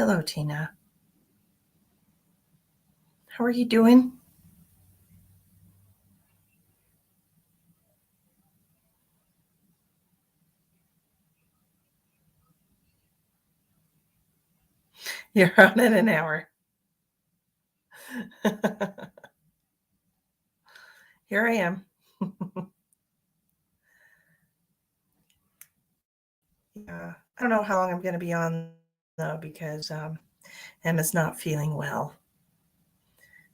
Hello, Tina. How are you doing? You're on in an hour. Here I am. Yeah. I don't know how long I'm going to be on though because Emma's not feeling well.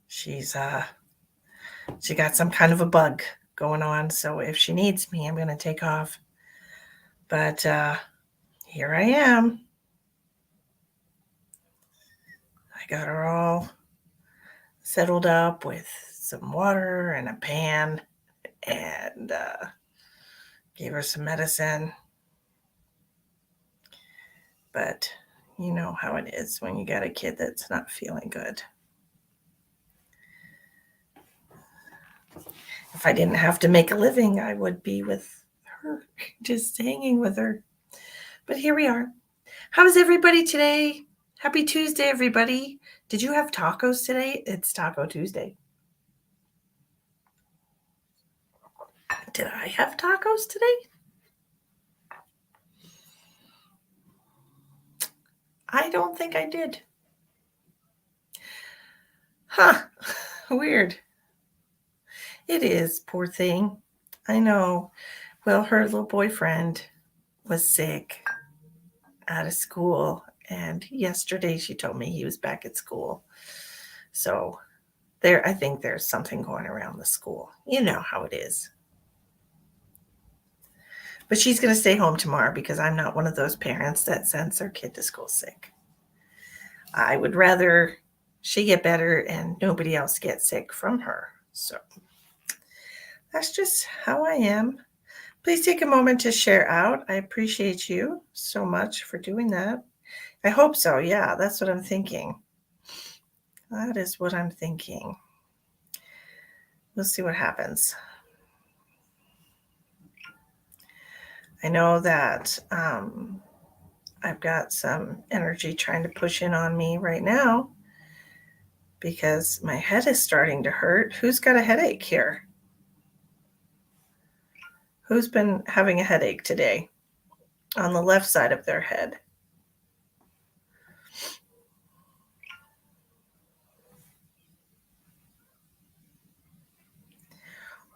She's she got some kind of a bug going on, so if she needs me, I'm going to take off. But here I am. I got her all settled up with some water and a pan and gave her some medicine. But you know how it is when you got a kid that's not feeling good. If I didn't have to make a living, I would be with her, just hanging with her. But here we are. How is everybody today? Happy Tuesday, everybody. Did you have tacos today? It's Taco Tuesday. Did I have tacos today? I don't think I did. Huh. Weird. It is, poor thing. I know. Well, her little boyfriend was sick out of school, and yesterday she told me he was back at school. So I think there's something going around the school. You know how it is. But she's going to stay home tomorrow because I'm not one of those parents that sends their kid to school sick. I would rather she get better and nobody else get sick from her. So that's just how I am. Please take a moment to share out. I appreciate you so much for doing that. I hope so. Yeah, that's what I'm thinking. That is what I'm thinking. We'll see what happens. I know that I've got some energy trying to push in on me right now because my head is starting to hurt. Who's got a headache here? Who's been having a headache today on the left side of their head?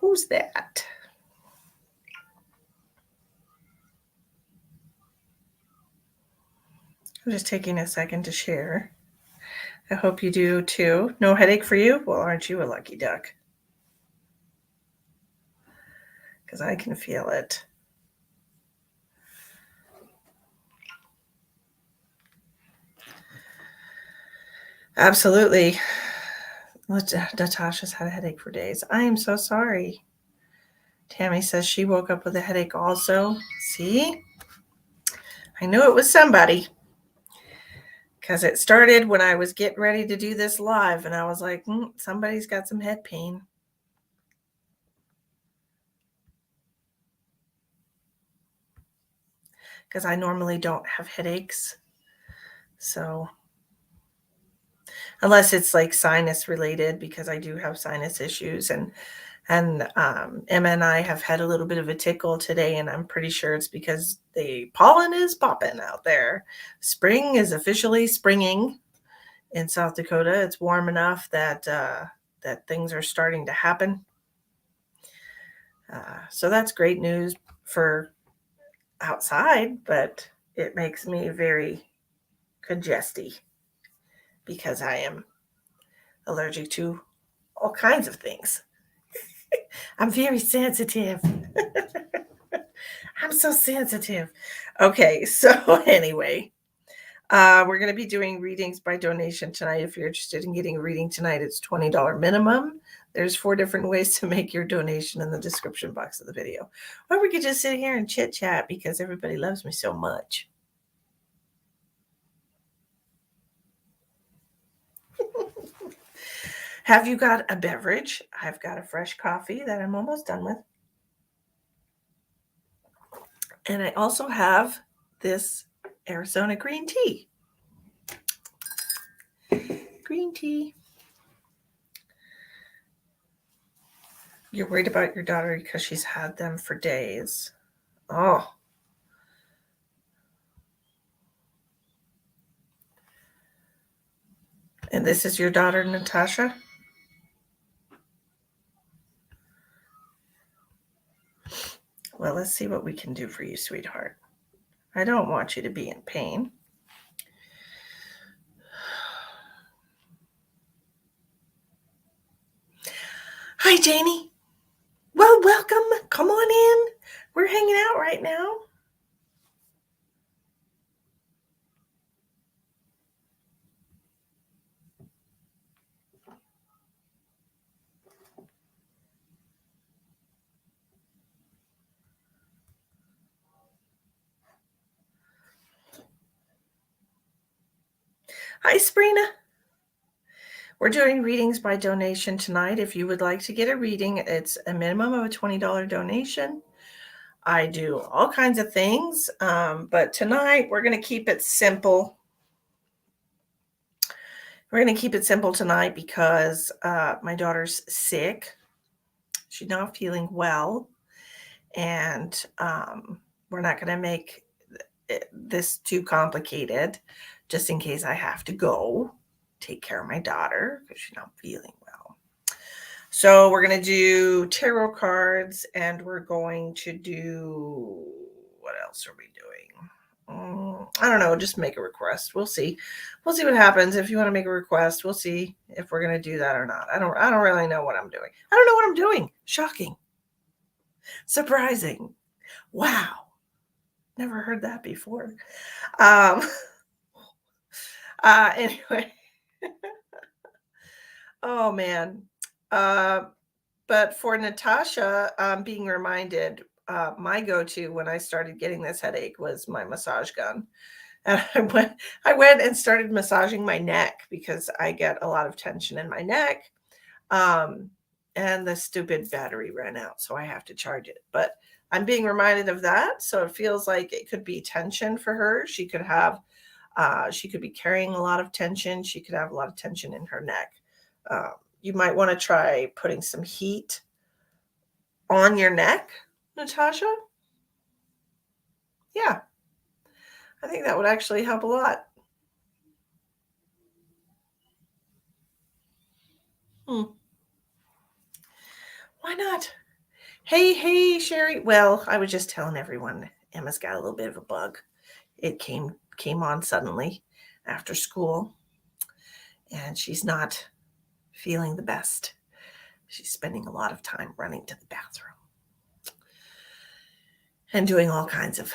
Who's that? I'm just taking a second to share. I hope you do too. No headache for you? Well, aren't you a lucky duck? Because I can feel it. Absolutely. Natasha's had a headache for days. I am so sorry. Tammy says she woke up with a headache also. See? I knew it was somebody. Because it started when I was getting ready to do this live, and I was like, somebody's got some head pain. Because I normally don't have headaches. So, unless it's like sinus related, because I do have sinus issues, and Emma and I have had a little bit of a tickle today, and I'm pretty sure it's because the pollen is popping out there. Spring is officially springing in South Dakota. It's warm enough that that things are starting to happen. So that's great news for outside, but it makes me very congesty because I am allergic to all kinds of things. I'm very sensitive. I'm so sensitive. Okay, so anyway, we're going to be doing readings by donation tonight. If you're interested in getting a reading tonight, it's $20 minimum. There's 4 different ways to make your donation in the description box of the video. Or we could just sit here and chit chat because everybody loves me so much. Have you got a beverage? I've got a fresh coffee that I'm almost done with. And I also have this Arizona green tea. green tea. You're worried about your daughter because she's had them for days. Oh. And this is your daughter, Natasha? Well, let's see what we can do for you, sweetheart. I don't want you to be in pain. Hi, Janie. Well, welcome. Come on in. We're hanging out right now. Hi, Sabrina. We're doing readings by donation tonight. If you would like to get a reading, it's a minimum of a $20 donation. I do all kinds of things, but tonight we're going to keep it simple. We're going to keep it simple tonight because my daughter's sick. She's not feeling well, and we're not going to make this too complicated just in case I have to go take care of my daughter because she's not feeling well. So we're going to do tarot cards, and we're going to do, what else are we doing? I don't know, just make a request. We'll see what happens. If you want to make a request, we'll see if we're going to do that or not. I don't really know what I'm doing. I don't know what I'm doing. Shocking. Surprising. Wow. Never heard that before. Anyway. Oh man. But for Natasha, being reminded, my go-to when I started getting this headache was my massage gun. And I went and started massaging my neck because I get a lot of tension in my neck. And the stupid battery ran out, so I have to charge it. But I'm being reminded of that. So it feels like it could be tension for her. She could be carrying a lot of tension. She could have a lot of tension in her neck. You might want to try putting some heat on your neck, Natasha. Yeah, I think that would actually help a lot. Why not? Hey, Sherry. Well, I was just telling everyone Emma's got a little bit of a bug. It came on suddenly after school, and she's not feeling the best. She's spending a lot of time running to the bathroom and doing all kinds of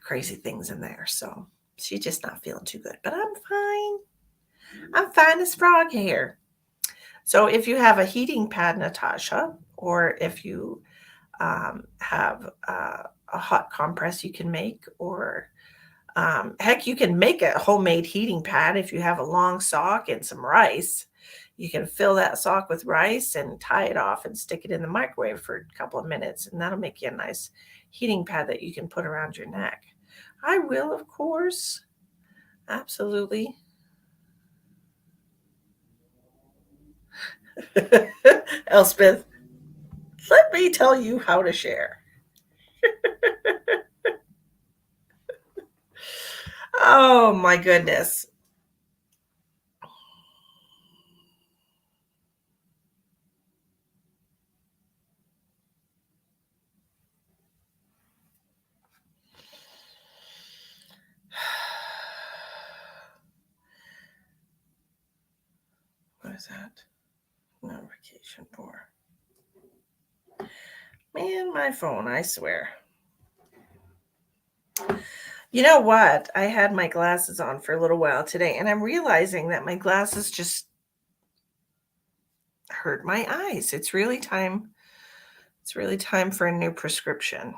crazy things in there. So she's just not feeling too good, but I'm fine. I'm fine as frog hair. So if you have a heating pad, Natasha, or if you have a hot compress you can make, or heck, you can make a homemade heating pad if you have a long sock and some rice. You can fill that sock with rice and tie it off and stick it in the microwave for a couple of minutes, and that'll make you a nice heating pad that you can put around your neck. I will, of course. Absolutely. Elspeth, let me tell you how to share. Oh my goodness. What is that notification for? Man, my phone, I swear. You know what? I had my glasses on for a little while today, and I'm realizing that my glasses just hurt my eyes. It's really time for a new prescription,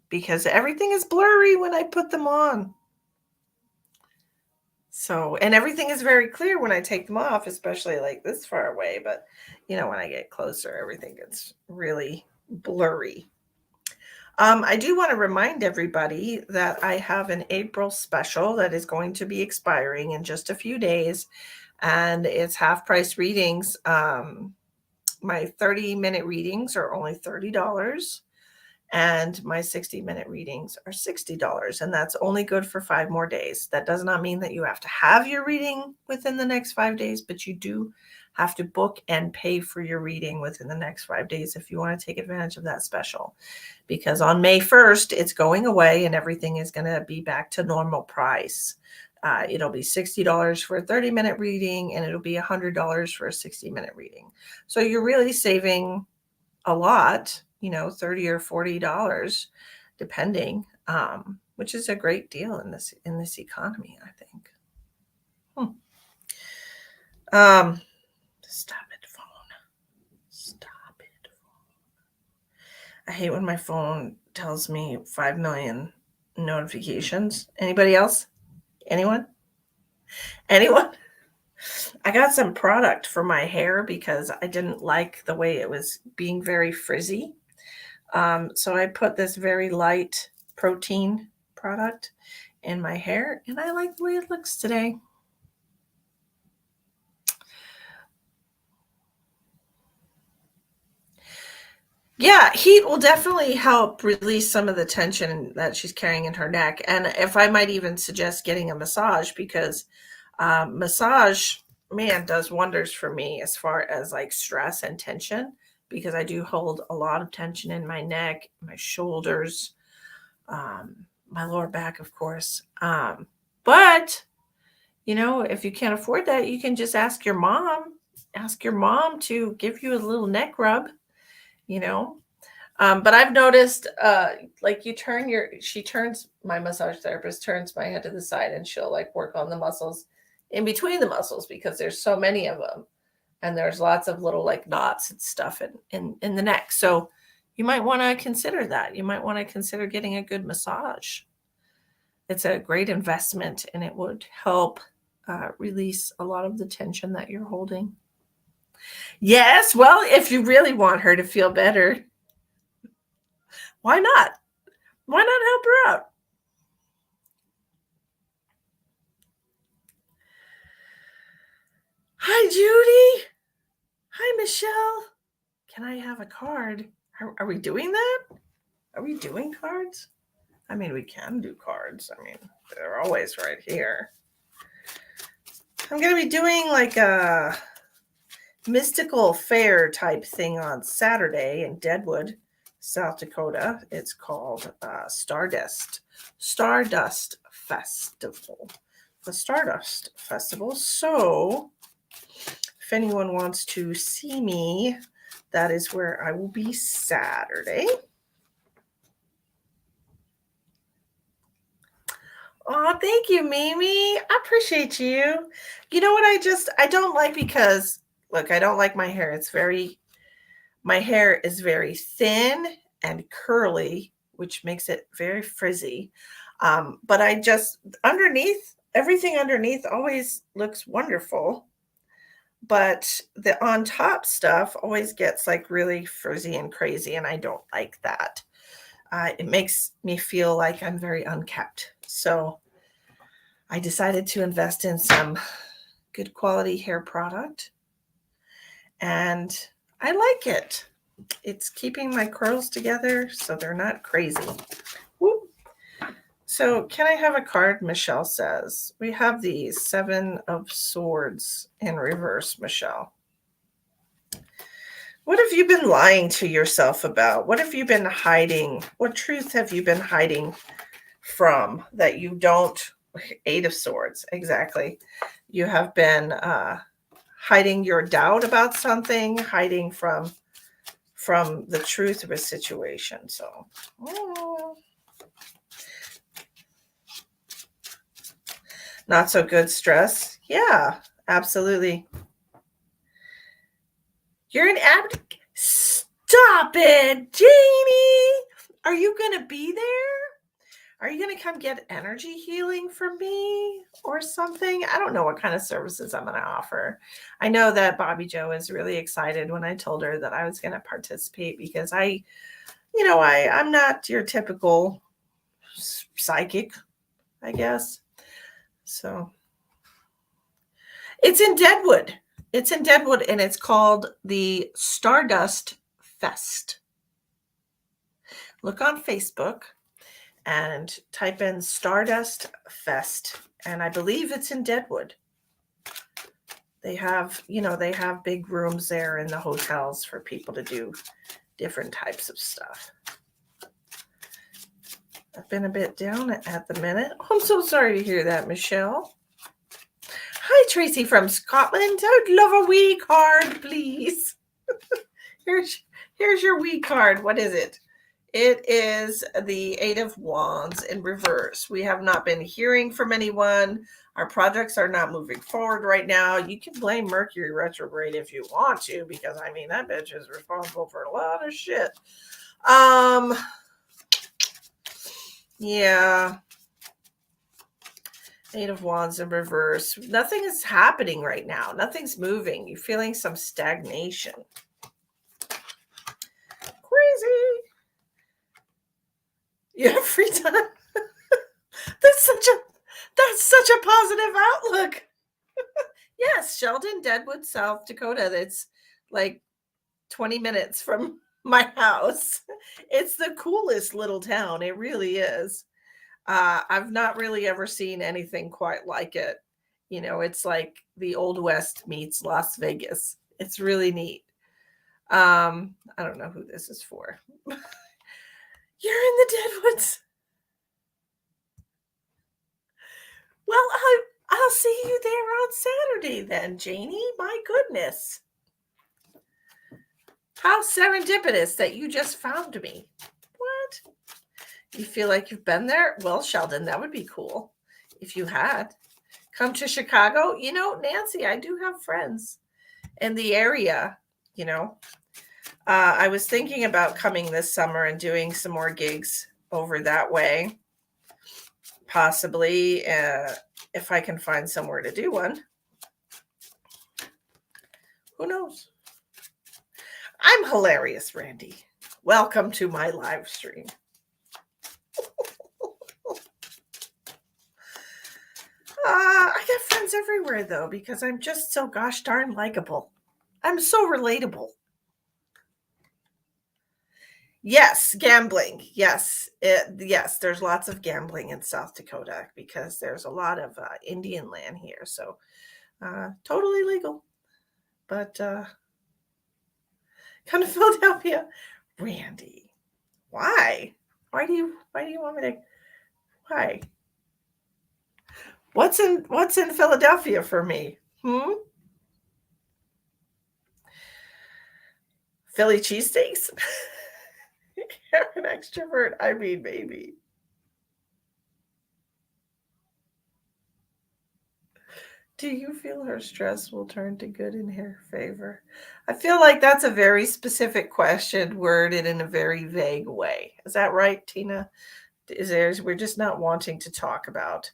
because everything is blurry when I put them on. So, and everything is very clear when I take them off, especially like this far away. But, when I get closer, everything gets really blurry. I do want to remind everybody that I have an April special that is going to be expiring in just a few days. and it's half price readings. My 30-minute readings are only $30, and my 60-minute readings are $60, and that's only good for 5 more days. That does not mean that you have to have your reading within the next 5 days, but you do have to book and pay for your reading within the next 5 days if you want to take advantage of that special, because on May 1st it's going away and everything is going to be back to normal price. It'll be $60 for a 30-minute reading, and it'll be $100 for a 60-minute reading. So you're really saving a lot, $30 or $40, depending, which is a great deal in this economy, I think. Stop it, phone. Stop it, phone. I hate when my phone tells me 5 million notifications. Anybody else? Anyone? I got some product for my hair because I didn't like the way it was being very frizzy. So I put this very light protein product in my hair, and I like the way it looks today. Yeah, heat will definitely help release some of the tension that she's carrying in her neck. And if I might even suggest getting a massage, because massage, man, does wonders for me as far as like stress and tension, because I do hold a lot of tension in my neck, my shoulders, my lower back, of course. But if you can't afford that, you can just ask your mom to give you a little neck rub. But I've noticed, like my massage therapist turns my head to the side, and she'll like work on the muscles in between the muscles, because there's so many of them, and there's lots of little like knots and stuff in the neck. So you might want to consider that. You might want to consider getting a good massage. It's a great investment, and it would help release a lot of the tension that you're holding. Yes, well, if you really want her to feel better, why not? Why not help her out? Hi, Judy. Hi, Michelle. Can I have a card? Are we doing that? Are we doing cards? I mean, we can do cards. I mean, they're always right here. I'm going to be doing like a mystical fair type thing on Saturday in Deadwood, South Dakota. It's called Stardust Festival. The Stardust Festival. So if anyone wants to see me, that is where I will be Saturday. Oh, thank you, Mimi. I appreciate you. You know what I don't like, because look, I don't like my hair. My hair is very thin and curly, which makes it very frizzy. But everything underneath always looks wonderful. But the on top stuff always gets like really frizzy and crazy, and I don't like that. It makes me feel like I'm very unkept. So I decided to invest in some good quality hair product, and I like it. It's keeping my curls together so they're not crazy. Whoop. So can I have a card? Michelle says. We have the 7 of Swords in reverse, Michelle. What have you been lying to yourself about? What have you been hiding? What truth have you been hiding from that you don't? 8 of Swords, exactly. You have been hiding your doubt about something, hiding from the truth of a situation. So, not so good stress. Yeah, absolutely. You're an Stop it, Janie. Are you going to be there? Are you going to come get energy healing from me or something? I don't know what kind of services I'm going to offer. I know that Bobby Joe is really excited when I told her that I was going to participate, because I'm not your typical psychic, I guess. So, It's in Deadwood. It's in Deadwood, and it's called the Stardust Fest. Look on Facebook and type in Stardust Fest, and I believe it's in Deadwood. They have, they have big rooms there in the hotels for people to do different types of stuff. I've been a bit down at the minute. Oh, I'm so sorry to hear that, Michelle. Hi, Tracy from Scotland. I'd love a wee card, please. Here's your wee card. What is it? It is the Eight of Wands in reverse. We have not been hearing from anyone. Our projects are not moving forward right now. You can blame Mercury retrograde if you want to, because that bitch is responsible for a lot of shit. Yeah. Eight of Wands in reverse. Nothing is happening right now. Nothing's moving. You're feeling some stagnation. Crazy. You have free time. That's such a positive outlook. Yes, Sheldon, Deadwood, South Dakota. That's like 20 minutes from my house. It's the coolest little town. It really is. I've not really ever seen anything quite like it. It's like the Old West meets Las Vegas. It's really neat. I don't know who this is for. You're in the Deadwoods. Well, I'll see you there on Saturday then, Janie. My goodness. How serendipitous that you just found me. What? You feel like you've been there? Well, Sheldon, that would be cool if you had. Come to Chicago. Nancy, I do have friends in the area, I was thinking about coming this summer and doing some more gigs over that way. Possibly, if I can find somewhere to do one. Who knows? I'm hilarious, Randy. Welcome to my live stream. I get friends everywhere, though, because I'm just so gosh darn likable. I'm so relatable. Yes, gambling. Yes, yes. There's lots of gambling in South Dakota because there's a lot of Indian land here. So totally legal. But come to Philadelphia. Randy, why? Why do you want me to? Why? What's in Philadelphia for me? Philly cheesesteaks? You're an extrovert. Maybe. Do you feel her stress will turn to good in her favor? I feel like that's a very specific question worded in a very vague way. Is that right, Tina? We're just not wanting to talk about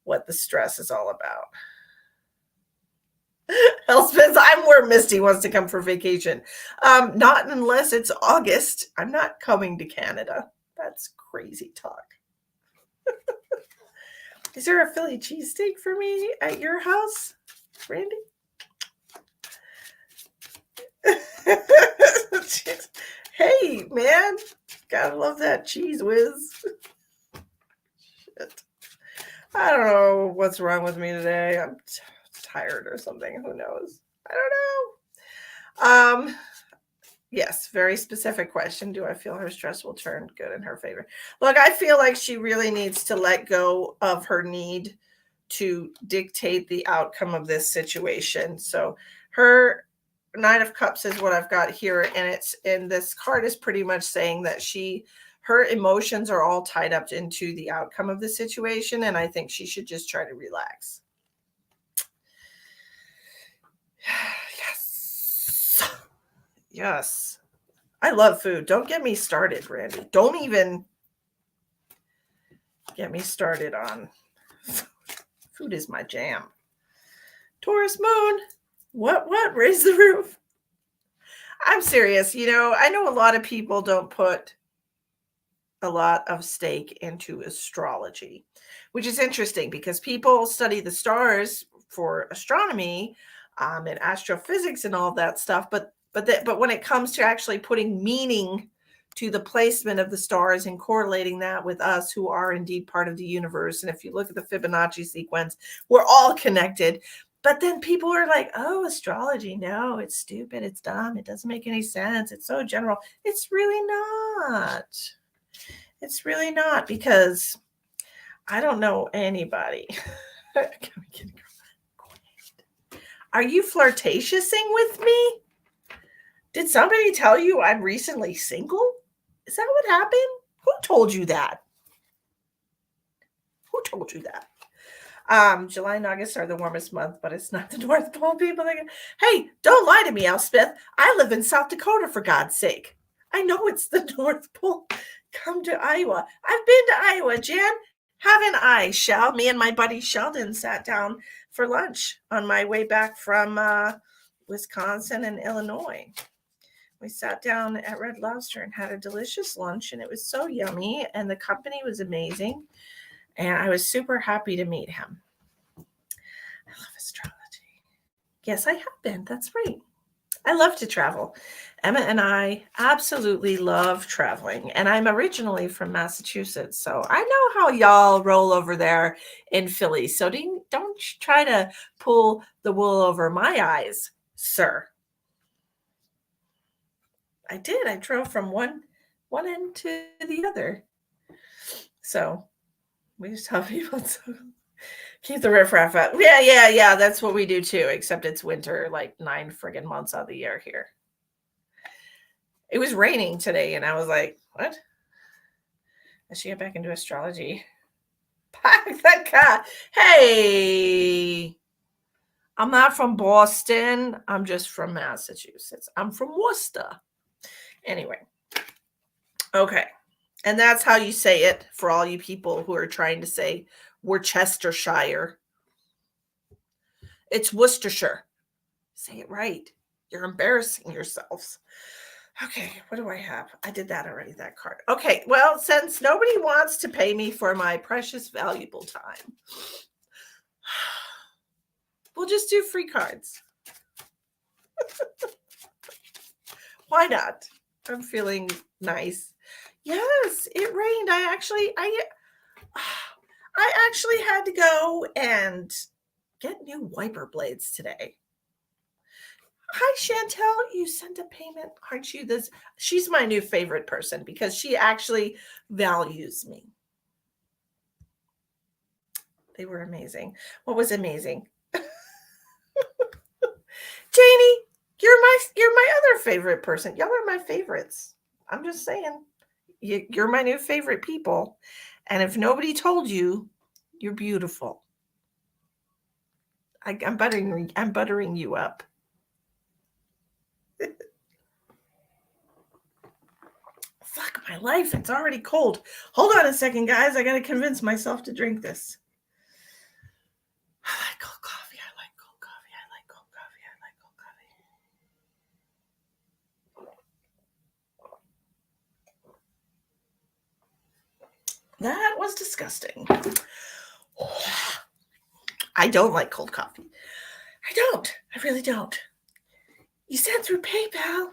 what the stress is all about. Elspeth, I'm where Misty wants to come for vacation. Not unless it's August. I'm not coming to Canada. That's crazy talk. Is there a Philly cheesesteak for me at your house, Randy? Hey, man. Gotta love that cheese whiz. Shit. I don't know what's wrong with me today. I'm tired or something. Who knows? I don't know. Yes, very specific question. Do I feel her stress will turn good in her favor? Look, I feel like she really needs to let go of her need to dictate the outcome of this situation. So her Nine of Cups is what I've got here, and this card is pretty much saying that her emotions are all tied up into the outcome of the situation, and I think she should just try to relax. Yes. I love food. Don't get me started, Randy. Don't even get me started on food. Food is my jam. Taurus moon. What? Raise the roof. I'm serious. I know a lot of people don't put a lot of stake into astrology, which is interesting because people study the stars for astronomy and astrophysics and all that stuff. But when it comes to actually putting meaning to the placement of the stars and correlating that with us who are indeed part of the universe. And if you look at the Fibonacci sequence, we're all connected. But then people are like, oh, astrology, no, it's stupid, it's dumb, it doesn't make any sense, it's so general. It's really not. It's really not, because I don't know anybody. Are you flirtatiousing with me? Did somebody tell you I'm recently single? Is that what happened? Who told you that? Who told you that? July and August are the warmest month, but it's not the North Pole. People like, hey, don't lie to me, Elspeth. I live in South Dakota, for God's sake. I know it's the North Pole. Come to Iowa. I've been to Iowa, Jan. Haven't I, Shell? Me and my buddy Sheldon sat down for lunch on my way back from Wisconsin and Illinois. We sat down at Red Lobster and had a delicious lunch, and it was so yummy, and the company was amazing, and I was super happy to meet him. I love astrology. Yes, I have been. That's right. I love to travel. Emma and I absolutely love traveling, and I'm originally from Massachusetts, so I know how y'all roll over there in Philly, so don't try to pull the wool over my eyes, sir. I did. I drove from one end to the other. So we just tell people to keep the riffraff out. Yeah. That's what we do too, except it's winter, like 9 friggin' months out of the year here. It was raining today, and I was like, what? I should get back into astrology. Pack that cat. Hey, I'm not from Boston. I'm just from Massachusetts. I'm from Worcester. Anyway, okay. And that's how you say it for all you people who are trying to say Worcestershire. It's Worcestershire. Say it right. You're embarrassing yourselves. Okay, what do I have? I did that already, that card. Okay, well, since nobody wants to pay me for my precious, valuable time, we'll just do free cards. Why not? I'm feeling nice. Yes, it rained. I actually had to go and get new wiper blades today. Hi, Chantel. You sent a payment, aren't you? She's my new favorite person because she actually values me. They were amazing. What was amazing? Janie, you're my other favorite person. Y'all are my favorites. I'm just saying. You're my new favorite people. And if nobody told you, you're beautiful. I'm buttering you up. Fuck my life. It's already cold. Hold on a second, guys. I got to convince myself to drink this. I like cold coffee. I like cold coffee. I like cold coffee. I like cold coffee. That was disgusting. I don't like cold coffee. I don't. I really don't. You sent through PayPal.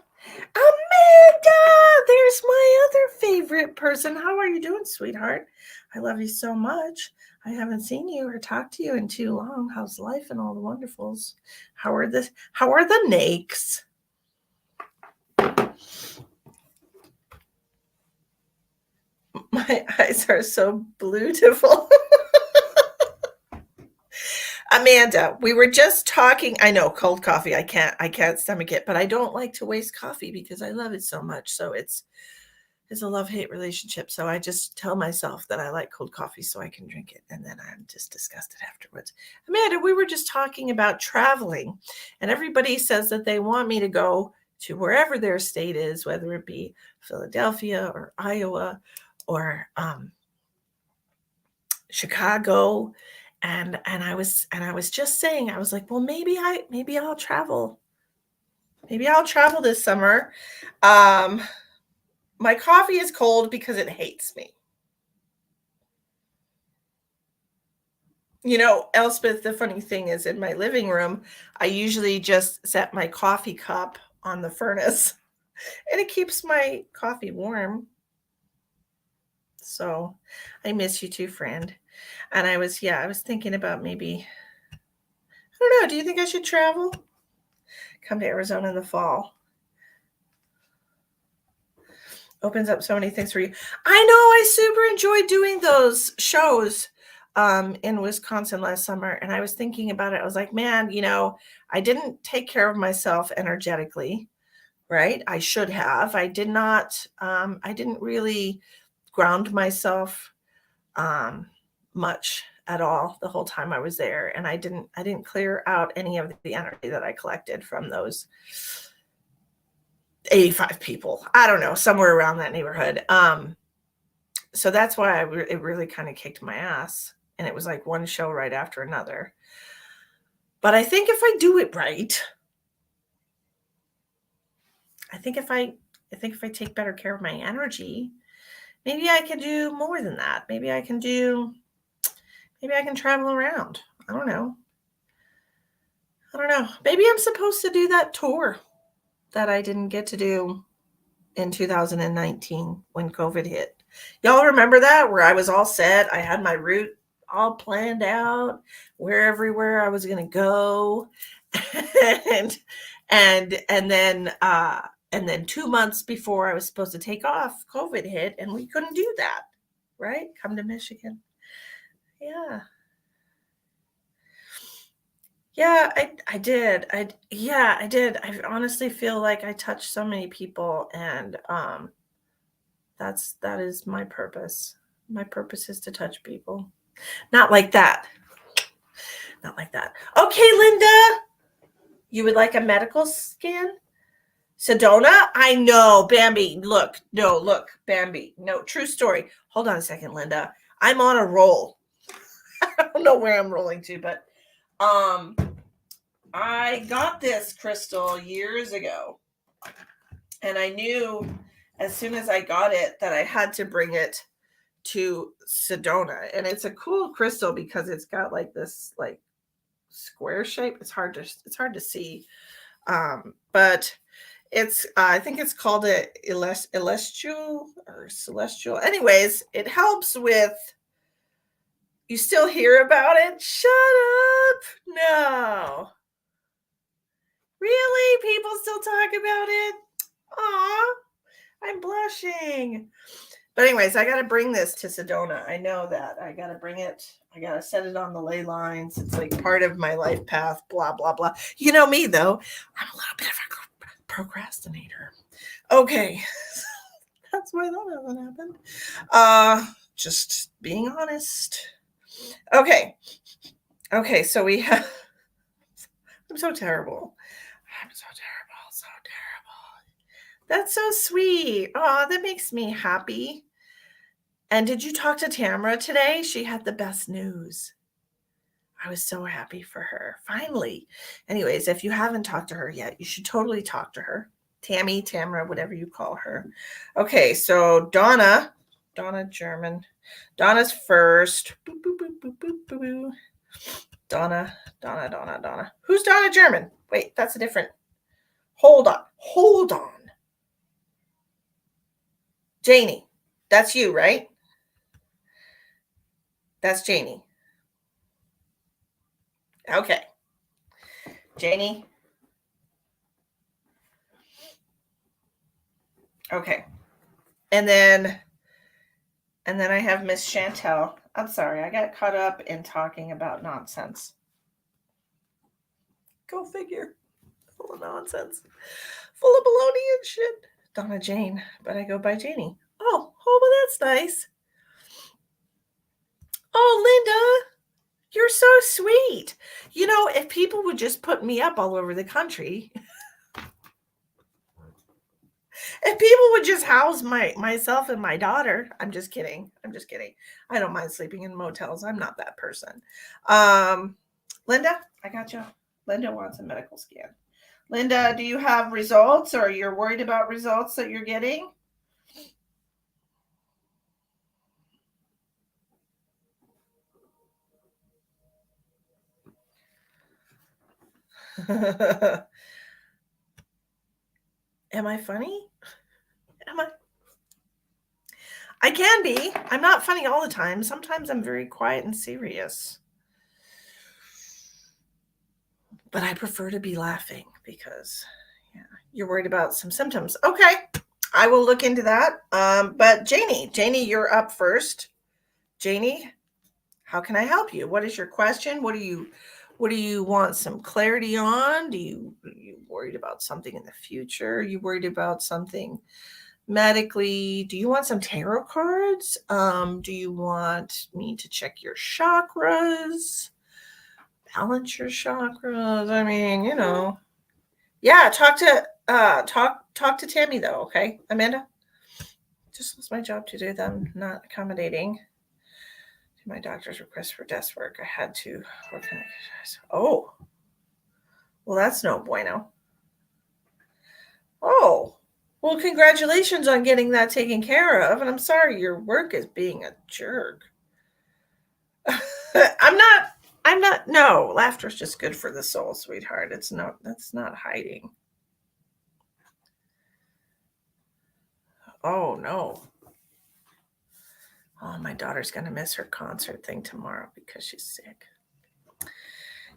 Amanda, there's my other favorite person. How are you doing, sweetheart? I love you so much. I haven't seen you or talked to you in too long. How's life and all the wonderfuls? How are the nakes? My eyes are so beautiful. Amanda, we were just talking. I know cold coffee. I can't stomach it, but I don't like to waste coffee because I love it so much. So it's a love-hate relationship. So I just tell myself that I like cold coffee so I can drink it. And then I'm just disgusted afterwards. Amanda, we were just talking about traveling, and everybody says that they want me to go to wherever their state is, whether it be Philadelphia or Iowa or Chicago. And I was just saying, I was like, well, maybe I'll travel. Maybe I'll travel this summer. My coffee is cold because it hates me. Elspeth, the funny thing is in my living room, I usually just set my coffee cup on the furnace and it keeps my coffee warm. So I miss you too, friend. And I was thinking about maybe, I don't know, do you think I should travel? Come to Arizona in the fall. Opens up so many things for you. I know, I super enjoyed doing those shows in Wisconsin last summer. And I was thinking about it. I was like, man, I didn't take care of myself energetically, right? I should have. I did not, I didn't really ground myself much at all the whole time I was there. And I didn't clear out any of the energy that I collected from those 85 people. I don't know, somewhere around that neighborhood. So that's why it really kind of kicked my ass. And it was like one show right after another. But I think if I do it right, I think if I take better care of my energy, maybe I can do more than that. Maybe I can travel around. I don't know. Maybe I'm supposed to do that tour that I didn't get to do in 2019 when COVID hit. Y'all remember that, where I was all set? I had my route all planned out, where everywhere I was going to go. and and then 2 months before I was supposed to take off, COVID hit and we couldn't do that. Right? Come to Michigan. Yeah. Yeah, I did. I did. I honestly feel like I touched so many people, and that is my purpose. My purpose is to touch people. Not like that. Not like that. Okay, Linda, you would like a medical scan? Sedona? I know, Bambi. Look, Bambi. No, true story. Hold on a second, Linda. I'm on a roll. I don't know where I'm rolling to, but um I got this crystal years ago, and I knew as soon as I got it that I had to bring it to Sedona. And it's a cool crystal because it's got like this like square shape. It's hard to see, but it's I think it's called a celestial or celestial. Anyways, it helps with. You still hear about it? Shut up! No. Really? People still talk about it? Aw, I'm blushing. But anyways, I got to bring this to Sedona. I know that. I got to bring it. I got to set it on the ley lines. It's like part of my life path, blah, blah, blah. You know me, though. I'm a little bit of a procrastinator. Okay. That's why that hasn't happened. Just being honest. Okay. Okay, so we have. I'm so terrible. I'm so terrible. So terrible. That's so sweet. Oh, that makes me happy. And did you talk to Tamara today? She had the best news. I was so happy for her. Finally. Anyways, if you haven't talked to her yet, you should totally talk to her. Tammy, Tamara, whatever you call her. Okay, so Donna German. Donna's first. Boop, boop, boop, boop, boop, boop, boop. Donna. Who's Donna German? Wait, that's a different. Hold on. Janie. That's you, right? That's Janie. Okay. Janie. Okay. And then I have Miss Chantel. I'm sorry, I got caught up in talking about nonsense. Go figure. Full of nonsense. Full of baloney and shit. Donna Jane, but I go by Janie. Oh, well, that's nice. Oh, Linda, you're so sweet. If people would just put me up all over the country, if people would just house myself and my daughter. I'm just kidding. I don't mind sleeping in motels. I'm not that person. Linda, I got you. Linda wants a medical scan. Linda, do you have results, or you're worried about results that you're getting? Am I funny? Am I can be. I'm not funny all the time. Sometimes I'm very quiet and serious. But I prefer to be laughing because, yeah, you're worried about some symptoms. Okay, I will look into that. But Janie, you're up first. Janie, how can I help you? What is your question? What do you want some clarity on? Are you worried about something in the future? Are you worried about something medically? Do you want some tarot cards? Do you want me to check your chakras? Balance your chakras. I mean, Yeah, talk to Tammy though, okay? Amanda? Just lost my job to do them not accommodating to my doctor's request for desk work. I had to work on it. Oh, well, that's no bueno. Oh, well, congratulations on getting that taken care of. And I'm sorry your work is being a jerk. I'm not, no, laughter's just good for the soul, sweetheart. That's not hiding. Oh, no. Oh, my daughter's going to miss her concert thing tomorrow because she's sick.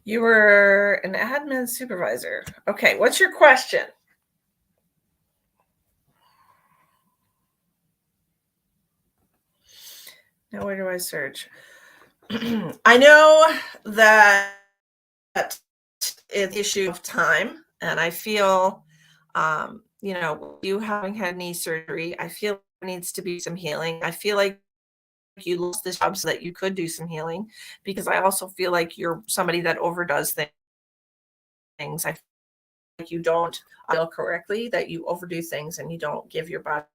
You were an admin supervisor. Okay, what's your question? Now, where do I search? I know that it's an issue of time, and I feel, you having had knee surgery, I feel there needs to be some healing. I feel like you lost this job so that you could do some healing, because I also feel like you're somebody that overdoes things. I feel like you don't feel correctly, that you overdo things and you don't give your body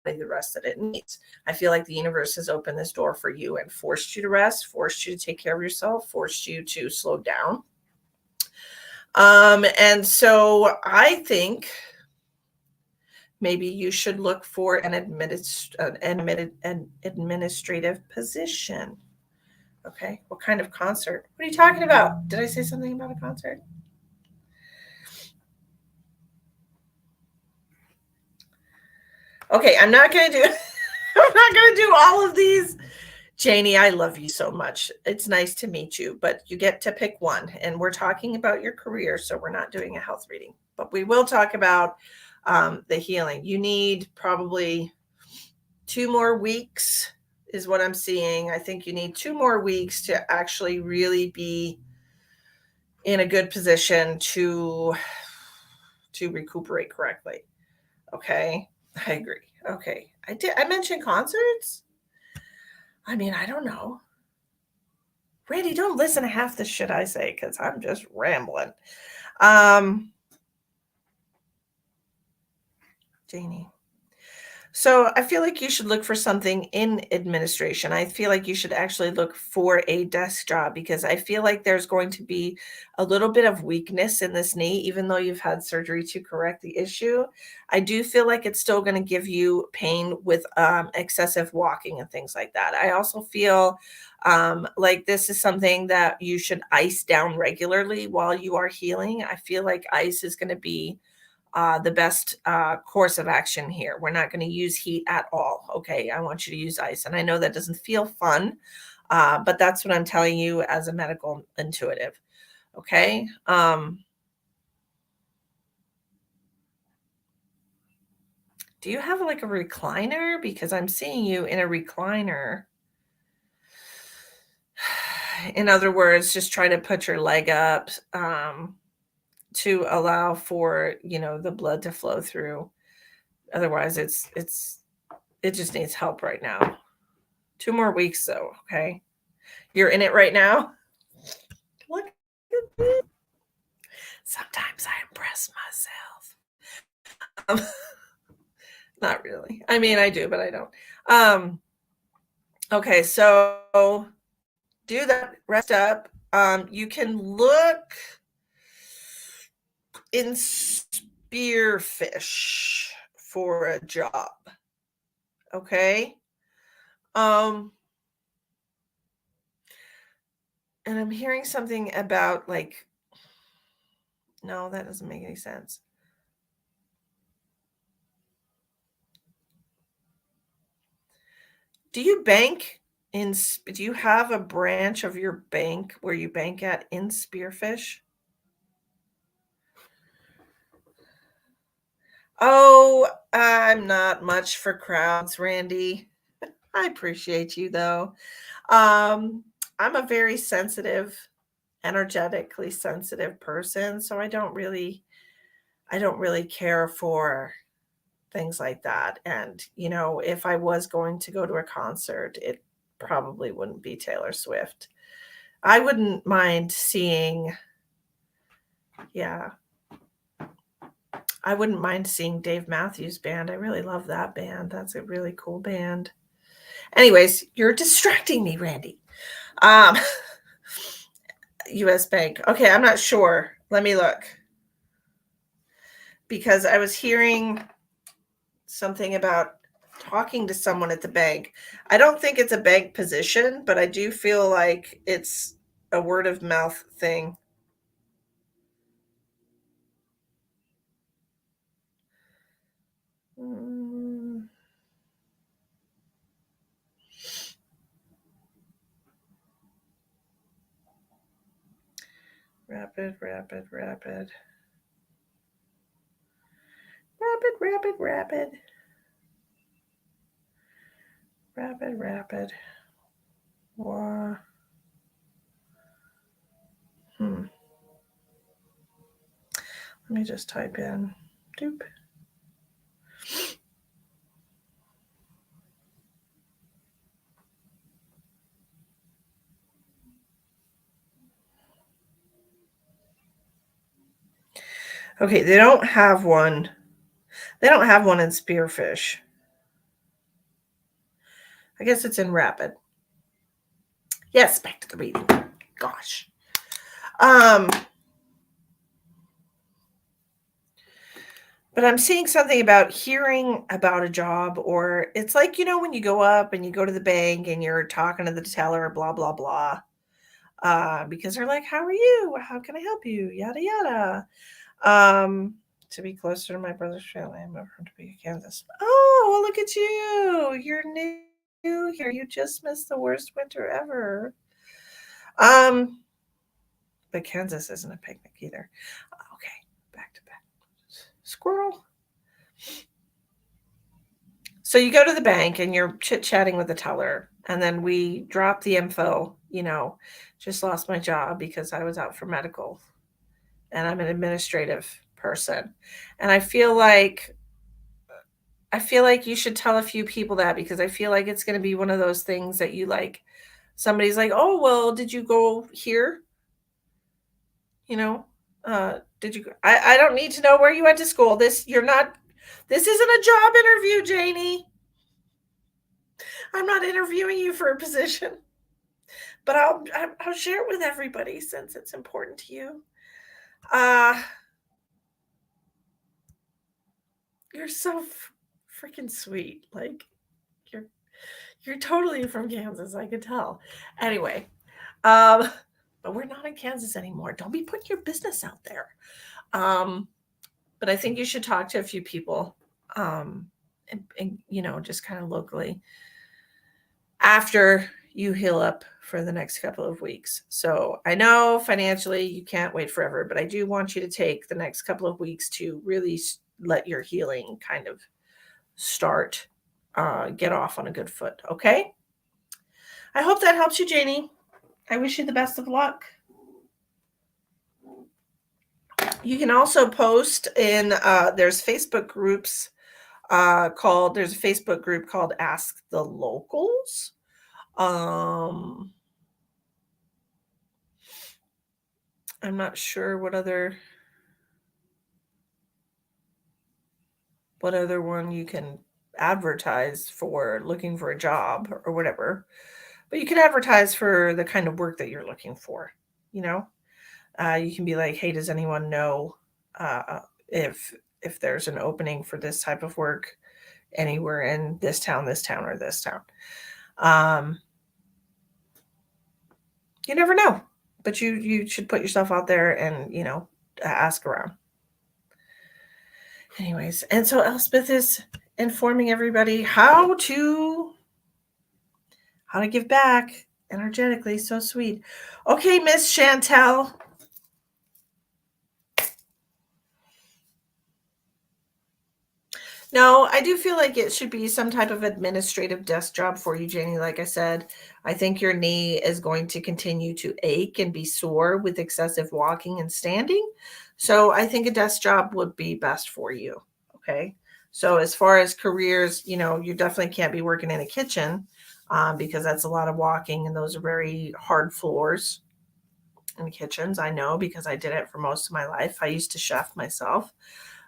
the rest that it needs. I feel like the universe has opened this door for you and forced you to rest, forced you to take care of yourself, forced you to slow down. And so I think maybe you should look for an administrative position. Okay. What kind of concert? What are you talking about? Did I say something about a concert? Okay, I'm not going to do I'm not going to do all of these. Janie, I love you so much. It's nice to meet you, but you get to pick one. And we're talking about your career, so we're not doing a health reading. But we will talk about the healing. You need probably 2 more weeks, is what I'm seeing. I think you need 2 more weeks to actually really be in a good position to recuperate correctly. Okay, I agree. Okay, I mentioned concerts. I mean, I don't know. Randy, don't listen to half the shit I say because I'm just rambling. Janie. So I feel like you should look for something in administration. I feel like you should actually look for a desk job, because I feel like there's going to be a little bit of weakness in this knee, even though you've had surgery to correct the issue. I do feel like it's still going to give you pain with excessive walking and things like that. I also feel like this is something that you should ice down regularly while you are healing. I feel like ice is going to be the best course of action here. We're not going to use heat at all. Okay. I want you to use ice. And I know that doesn't feel fun, but that's what I'm telling you as a medical intuitive. Okay. Do you have like a recliner? Because I'm seeing you in a recliner. In other words, just try to put your leg up to allow for, the blood to flow through. Otherwise, it just needs help right now. 2 more weeks though, okay? You're in it right now? Look at me. Sometimes I impress myself. Not really. I mean, I do, but I don't. Okay, so do that, rest up. You can look in Spearfish for a job. Okay? And I'm hearing something about like No, that doesn't make any sense. Do you bank do you have a branch of your bank where you bank at in Spearfish? Oh, I'm not much for crowds, Randy. I appreciate you though. Um, I'm a very sensitive, energetically sensitive person, so I don't really care for things like that. And, if I was going to go to a concert, it probably wouldn't be Taylor Swift. I wouldn't mind seeing, yeah, I wouldn't mind seeing Dave Matthews Band. I really love that band. That's a really cool band. Anyways, you're distracting me, Randy. Um, US Bank. Okay, I'm not sure. Let me look. Because I was hearing something about talking to someone at the bank. I don't think it's a bank position, but I do feel like it's a word of mouth thing. Mm, rapid, rapid, rapid. Rapid, rapid, rapid. Rapid, rapid. War. Let me just type in. Doop. Okay, they don't have one. They don't have one in Spearfish. I guess it's in Rapid. Yes, back to the reading. Gosh. Um, but I'm seeing something about hearing about a job, or it's like, when you go up and you go to the bank and you're talking to the teller, blah, blah, blah. Because they're like, how are you? How can I help you? Yada, yada. To be closer to my brother's family, I moved from Topeka, Kansas. Oh, well, look at you. You're new here. You just missed the worst winter ever. Um, but Kansas isn't a picnic either. Okay, back to back. Squirrel. So you go to the bank and you're chit chatting with the teller, and then we drop the info. Just lost my job because I was out for medical, and I'm an administrative person, and I feel like you should tell a few people that, because I feel like it's going to be one of those things that you like. Somebody's like, "Oh, well, did you go here?" You know, did you? I don't need to know where you went to school. You're not. This isn't a job interview, Janie. I'm not interviewing you for a position, but I'll share it with everybody since it's important to you. Uh, you're so freaking sweet. Like you're you're totally from Kansas. I could tell. Anyway, um, but we're not in Kansas anymore. Don't be putting your business out there. Um, but I think you should talk to a few people, and just kind of locally after you heal up for the next couple of weeks. So I know financially you can't wait forever, but I do want you to take the next couple of weeks to really let your healing kind of start, get off on a good foot. Okay. I hope that helps you, Janie. I wish you the best of luck. You can also post in, there's Facebook groups, there's a Facebook group called Ask the Locals. Um, I'm not sure what other one you can advertise for looking for a job or whatever. But you can advertise for the kind of work that you're looking for. You know, you can be like, "Hey, does anyone know if there's an opening for this type of work anywhere in this town, or this town?" Um, you never know, but you should put yourself out there and ask around. Anyways, and so Elspeth is informing everybody how to give back energetically. So sweet. Okay, Miss Chantel. No, I do feel like it should be some type of administrative desk job for you, Janie. Like I said, I think your knee is going to continue to ache and be sore with excessive walking and standing. So I think a desk job would be best for you. Okay. So as far as careers, you definitely can't be working in a kitchen because that's a lot of walking and those are very hard floors in kitchens. I know because I did it for most of my life. I used to chef myself.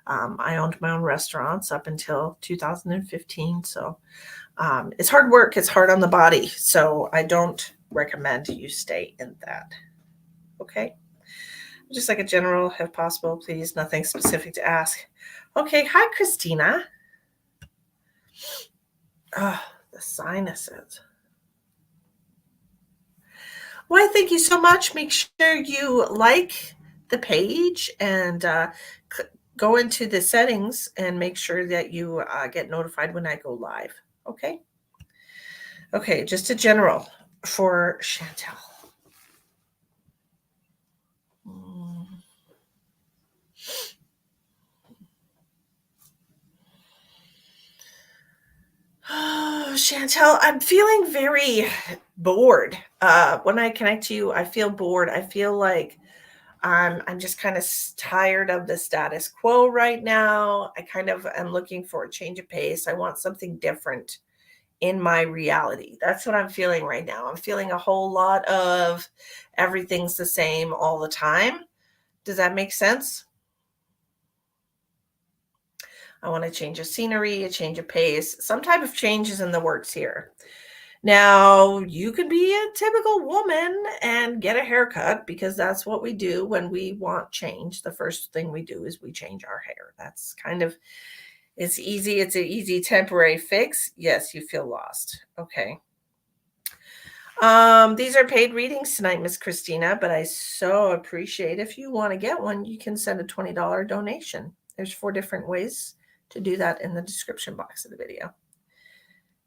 I owned my own restaurants up until 2015. So it's hard work. It's hard on the body. So I don't recommend you stay in that. Okay. Just like a general, if possible, please. Nothing specific to ask. Okay. Hi, Christina. Oh, the sinuses. Why, thank you so much. Make sure you like the page and go into the settings and make sure that you get notified when I go live. Okay. Okay, just a general for Chantel. Oh, Chantel, I'm feeling very bored. When I connect to you, I feel bored. I feel like I'm just kind of tired of the status quo right now. I kind of am looking for a change of pace. I want something different in my reality. That's what I'm feeling right now. I'm feeling a whole lot of everything's the same all the time. Does that make sense? I want to change of scenery, a change of pace. Some type of change is in the works here. Now, you could be a typical woman and get a haircut because that's what we do when we want change. The first thing we do is we change our hair. That's kind of, it's easy. It's an easy temporary fix. Yes, you feel lost. Okay. These are paid readings tonight, Miss Christina, but I so appreciate if you want to get one, you can send a $20 donation. There's 4 different ways to do that in the description box of the video.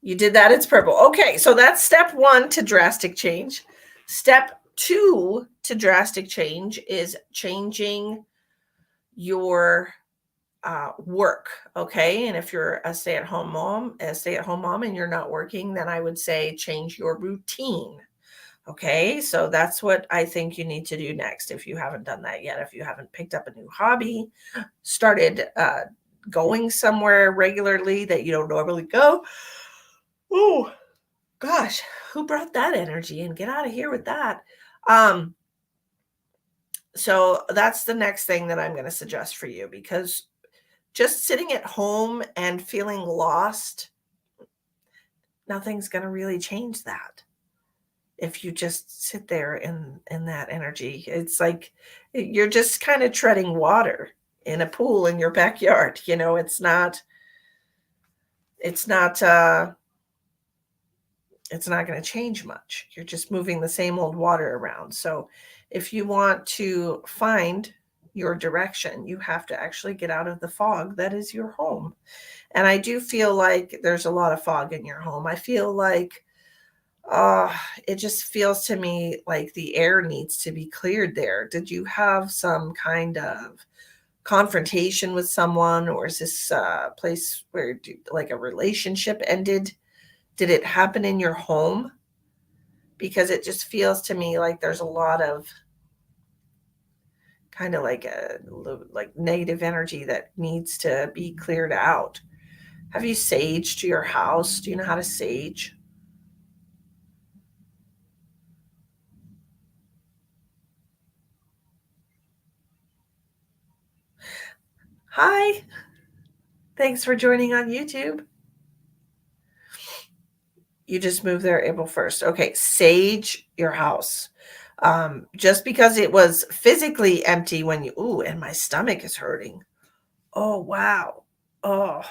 You did that, it's purple. Okay, so that's step 1 to drastic change. Step 2 to drastic change is changing your work. Okay, and if you're a stay-at-home mom and you're not working, then I would say change your routine. Okay, so that's what I think you need to do next if you haven't done that yet. If you haven't picked up a new hobby, started going somewhere regularly that you don't normally go. Oh gosh, who brought that energy in? Get out of here with that. So that's the next thing that I'm going to suggest for you, because just sitting at home and feeling lost, nothing's going to really change that. If you just sit there in that energy, it's like you're just kind of treading water in a pool in your backyard. It's not going to change much. You're just moving the same old water around. So if you want to find your direction, you have to actually get out of the fog that is your home. And I do feel like there's a lot of fog in your home. I feel like it just feels to me like the air needs to be cleared there. Did you have some kind of confrontation with someone, or is this a place where like a relationship ended? Did it happen in your home? Because it just feels to me like there's a lot of kind of like negative energy that needs to be cleared out. Have you saged your house? Do you know how to sage? Hi. Thanks for joining on YouTube. You just moved there April 1st. Okay, sage your house. Just because it was physically empty when and my stomach is hurting. Oh, wow. Oh,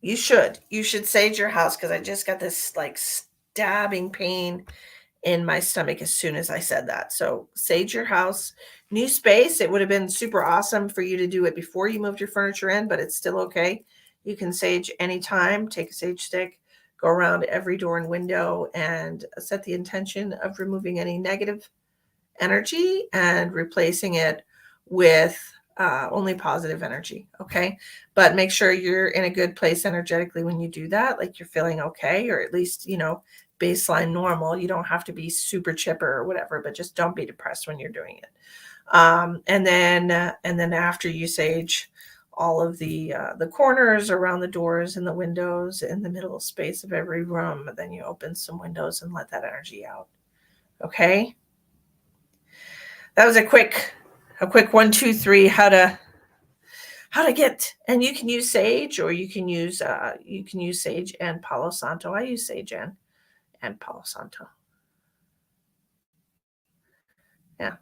you should sage your house, because I just got this like stabbing pain in my stomach as soon as I said that. So sage your house, new space. It would have been super awesome for you to do it before you moved your furniture in, but it's still okay. You can sage anytime. Take a sage stick, go around every door and window, and set the intention of removing any negative energy and replacing it with only positive energy. Okay. But make sure you're in a good place energetically when you do that, like you're feeling okay, or at least, baseline normal. You don't have to be super chipper or whatever, but just don't be depressed when you're doing it. And then after you sage all of the corners around the doors and the windows in the middle space of every room, then you open some windows and let that energy out. Okay. That was a quick 1, 2, 3, how to get. And you can use sage, or you can use sage and Palo Santo. I use sage and Palo Santo. Yeah.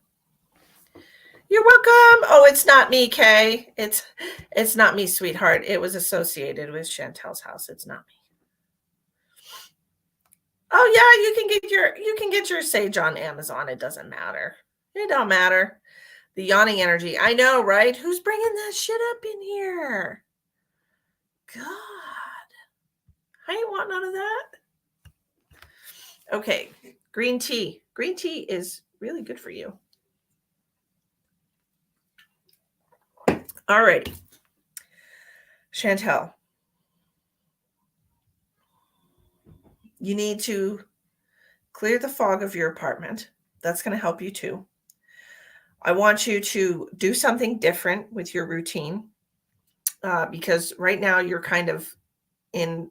You're welcome. Oh, it's not me, Kay. It's not me, sweetheart. It was associated with Chantel's house. It's not me. Oh yeah, you can get your sage on Amazon. It doesn't matter. It don't matter. The yawning energy. I know, right? Who's bringing that shit up in here? God. I ain't want none of that. Okay. Green tea. Green tea is really good for you. All right. Chantel, you need to clear the fog of your apartment. That's going to help you too. I want you to do something different with your routine, because right now you're kind of in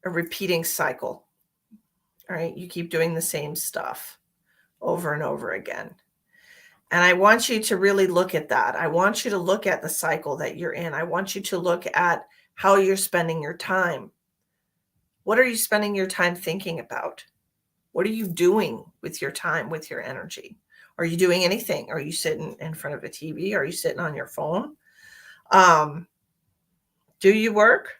a repeating cycle. All right. You keep doing the same stuff over and over again. And I want you to really look at that. I want you to look at the cycle that you're in. I want you to look at how you're spending your time. What are you spending your time thinking about? What are you doing with your time, with your energy? Are you doing anything? Are you sitting in front of a TV? Are you sitting on your phone? Do you work?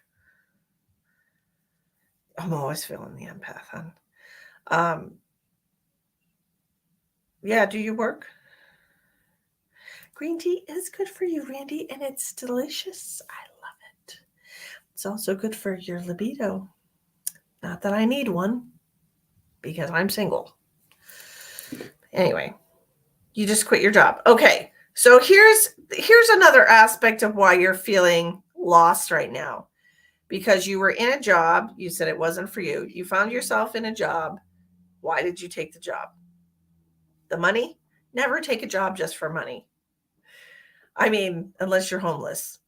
I'm always feeling the empath, huh? Yeah, do you work? Green tea is good for you, Randy, and it's delicious. I love it. It's also good for your libido. Not that I need one, because I'm single. Anyway, you just quit your job. Okay. So here's another aspect of why you're feeling lost right now. Because you were in a job, you said it wasn't for you. You found yourself in a job. Why did you take the job? The money? Never take a job just for money. I mean, unless you're homeless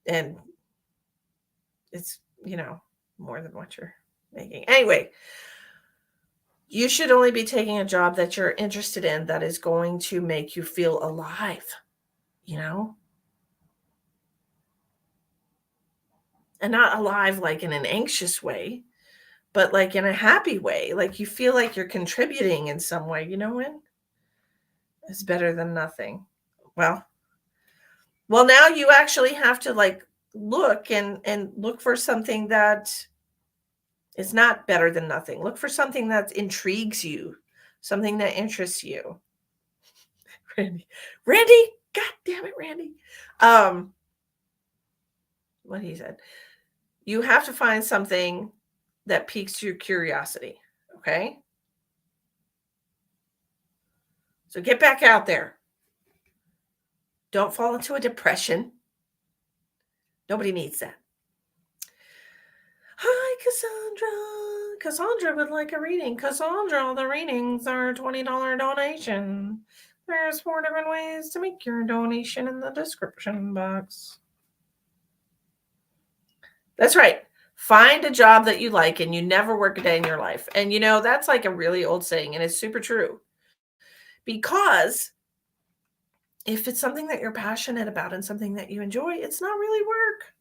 and it's, more than what you're making. Anyway, you should only be taking a job that you're interested in, that is going to make you feel alive, and not alive like in an anxious way, but like in a happy way. Like you feel like you're contributing in some way. When it's better than nothing. Well, now you actually have to look and look for something that is not better than nothing. Look for something that intrigues you, something that interests you. Randy, God damn it, Randy. What he said. You have to find something that piques your curiosity. Okay. So get back out there. Don't fall into a depression. Nobody needs that. Hi, Cassandra. Cassandra would like a reading. Cassandra, the readings are a $20 donation. There's 4 different ways to make your donation in the description box. That's right. Find a job that you like and you never work a day in your life. And that's like a really old saying, and it's super true. Because if it's something that you're passionate about and something that you enjoy, it's not really work.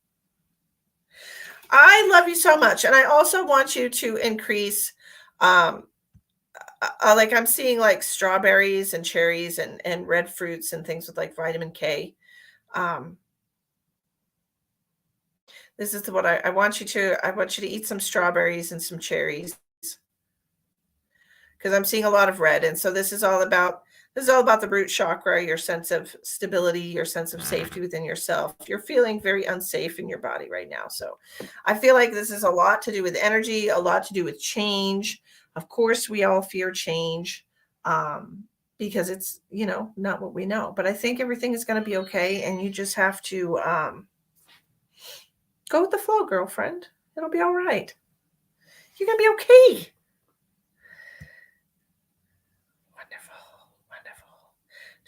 I love you so much. And I also want you to increase, like I'm seeing like strawberries and cherries and red fruits and things with like vitamin K. This is what I want you to eat some strawberries and some cherries. because I'm seeing a lot of red. And so this is all about the root chakra, your sense of stability, your sense of safety within yourself. You're feeling very unsafe in your body right now. So I feel like this is a lot to do with energy, a lot to do with change. Of course, we all fear change because it's, not what we know. But I think everything is going to be okay. And you just have to go with the flow, girlfriend. It'll be all right. You're going to be okay. Wonderful. Wonderful.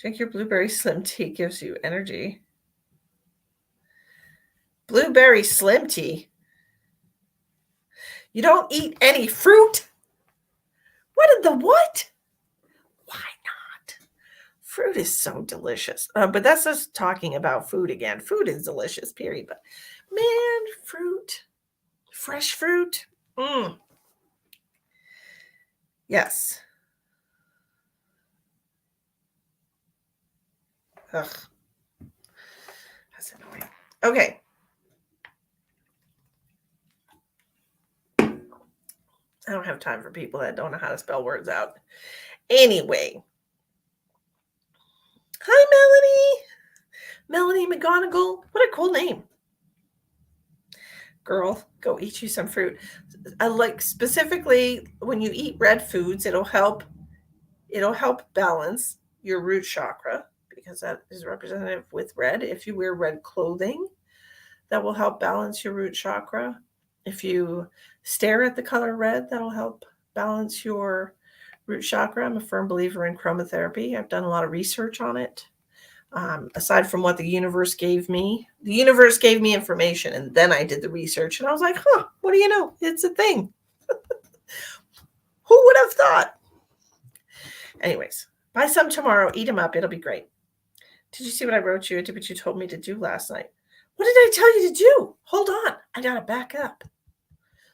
Drink your blueberry slim tea, gives you energy. Blueberry slim tea? You don't eat any fruit? What in the what? Why not? Fruit is so delicious. But that's just talking about food again. Food is delicious, period. But man, fruit, fresh fruit. Yes. Ugh. That's annoying. Okay. I don't have time for people that don't know how to spell words out. Anyway. Hi, Melanie. Melanie McGonigal. What a cool name. Girl, go eat you some fruit. Like specifically when you eat red foods, it'll help balance your root chakra because that is representative with red. If you wear red clothing, that will help balance your root chakra. If you stare at the color red, that'll help balance your root chakra. I'm a firm believer in chromotherapy. I've done a lot of research on it. Aside from what the universe gave me information, and then I did the research, and I was like, what do you know? It's a thing. Who would have thought? Anyways, buy some tomorrow, eat them up. It'll be great. Did you see what I wrote you? I did what you told me to do last night. What did I tell you to do? Hold on. I got to back up.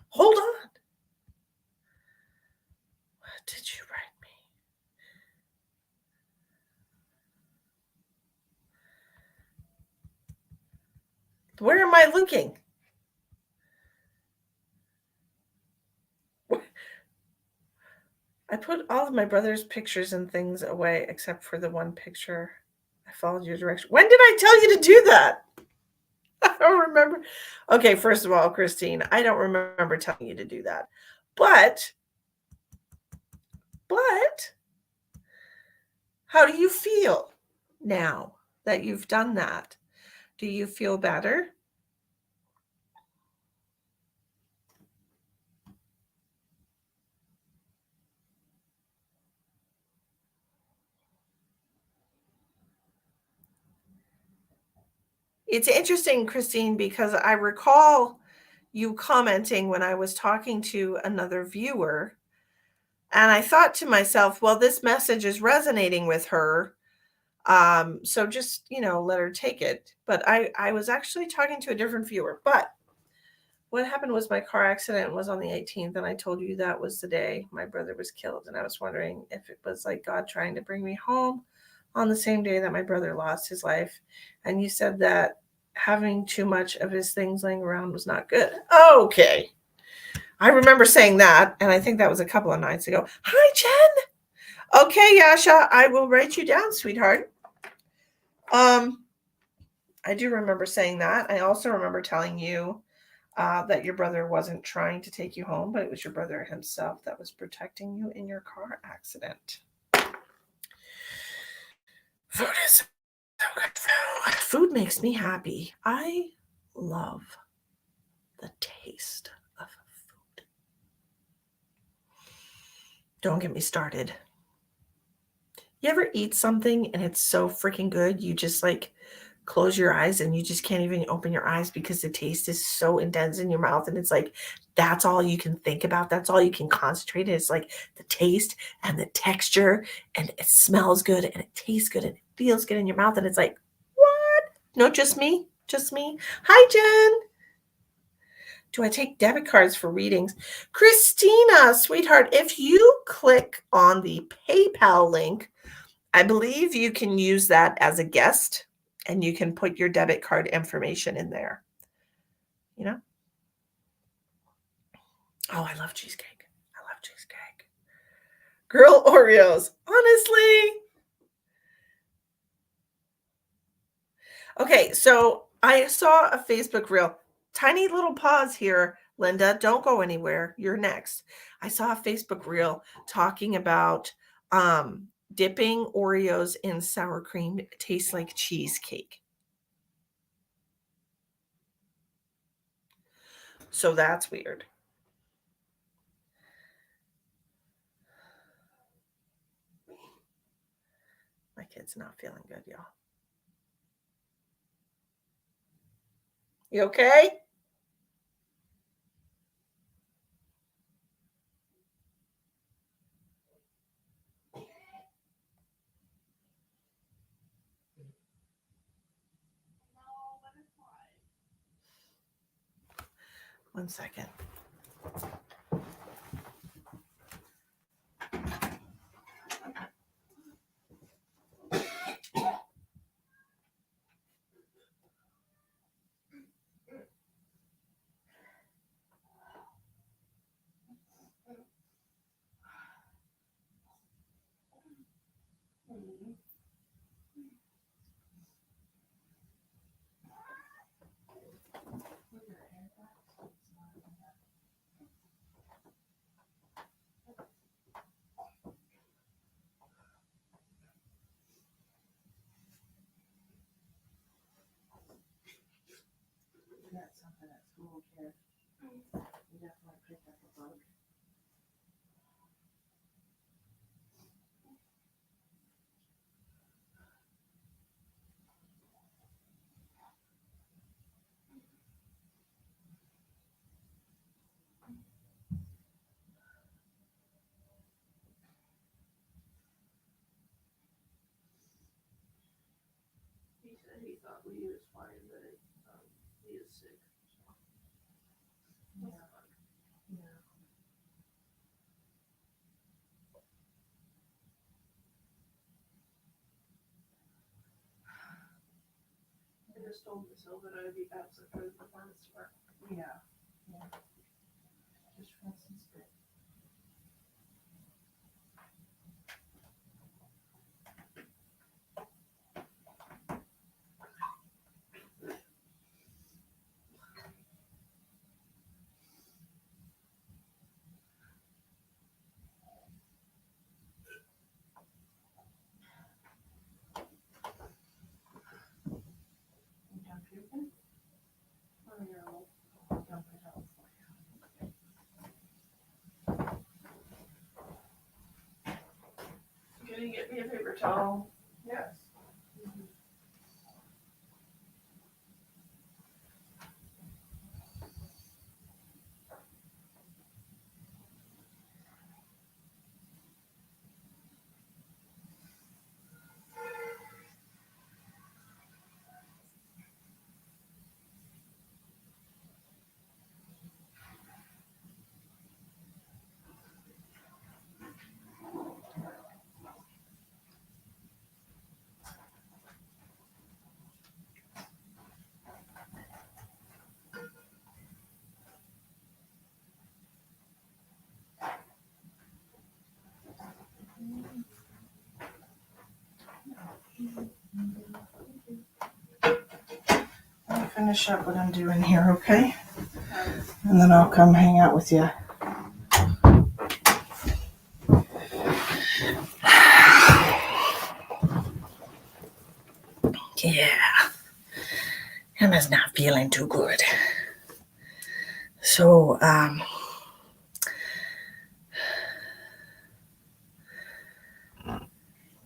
Hold on. What did you write me? Where am I looking? I put all of my brother's pictures and things away except for the one picture. I followed your direction. When did I tell you to do that? I don't remember. Okay, first of all, Christine, I don't remember telling you to do that. But how do you feel now that you've done that? Do you feel better? It's interesting, Christine, because I recall you commenting when I was talking to another viewer, and I thought to myself, well, this message is resonating with her. So just, let her take it. But I was actually talking to a different viewer. But what happened was my car accident was on the 18th, and I told you that was the day my brother was killed. And I was wondering if it was like God trying to bring me home on the same day that my brother lost his life. And you said that having too much of his things laying around was not good. Okay. I remember saying that, and I think that was a couple of nights ago. Hi, Jen. Okay, Yasha, I will write you down, sweetheart. I do remember saying that. I also remember telling you that your brother wasn't trying to take you home, but it was your brother himself that was protecting you in your car accident. Food is so good. Food makes me happy. I love the taste of food. Don't get me started. You ever eat something and it's so freaking good, you just like close your eyes and you just can't even open your eyes because the taste is so intense in your mouth, and it's like that's all you can think about, that's all you can concentrate. It's like the taste and the texture, and it smells good and it tastes good and it feels good in your mouth, and it's like, what? No, just me. Hi, Jen. Do I take debit cards for readings? Christina, sweetheart, if you click on the PayPal link, I believe you can use that as a guest, and you can put your debit card information in there. Oh, I love cheesecake. Girl Oreos. Honestly. Okay, so I saw a Facebook reel. Tiny little pause here, Linda. Don't go anywhere. You're next. I saw a Facebook reel talking about dipping Oreos in sour cream. It tastes like cheesecake. So that's weird. My kid's not feeling good, y'all. You okay? One second. Got something at school, kid. You definitely picked up a bug. He said he thought he was fine, but he is sick. Yeah. Yeah. I just told myself that I'd be absent for the performance tomorrow. Yeah. Yeah. Just for instance, but you done puking? Oh, you're old. I'll dump it out for you. Can you get me a paper towel? Yes. I'll finish up what I'm doing here, okay? And then I'll come hang out with you. Yeah. Emma's not feeling too good. So,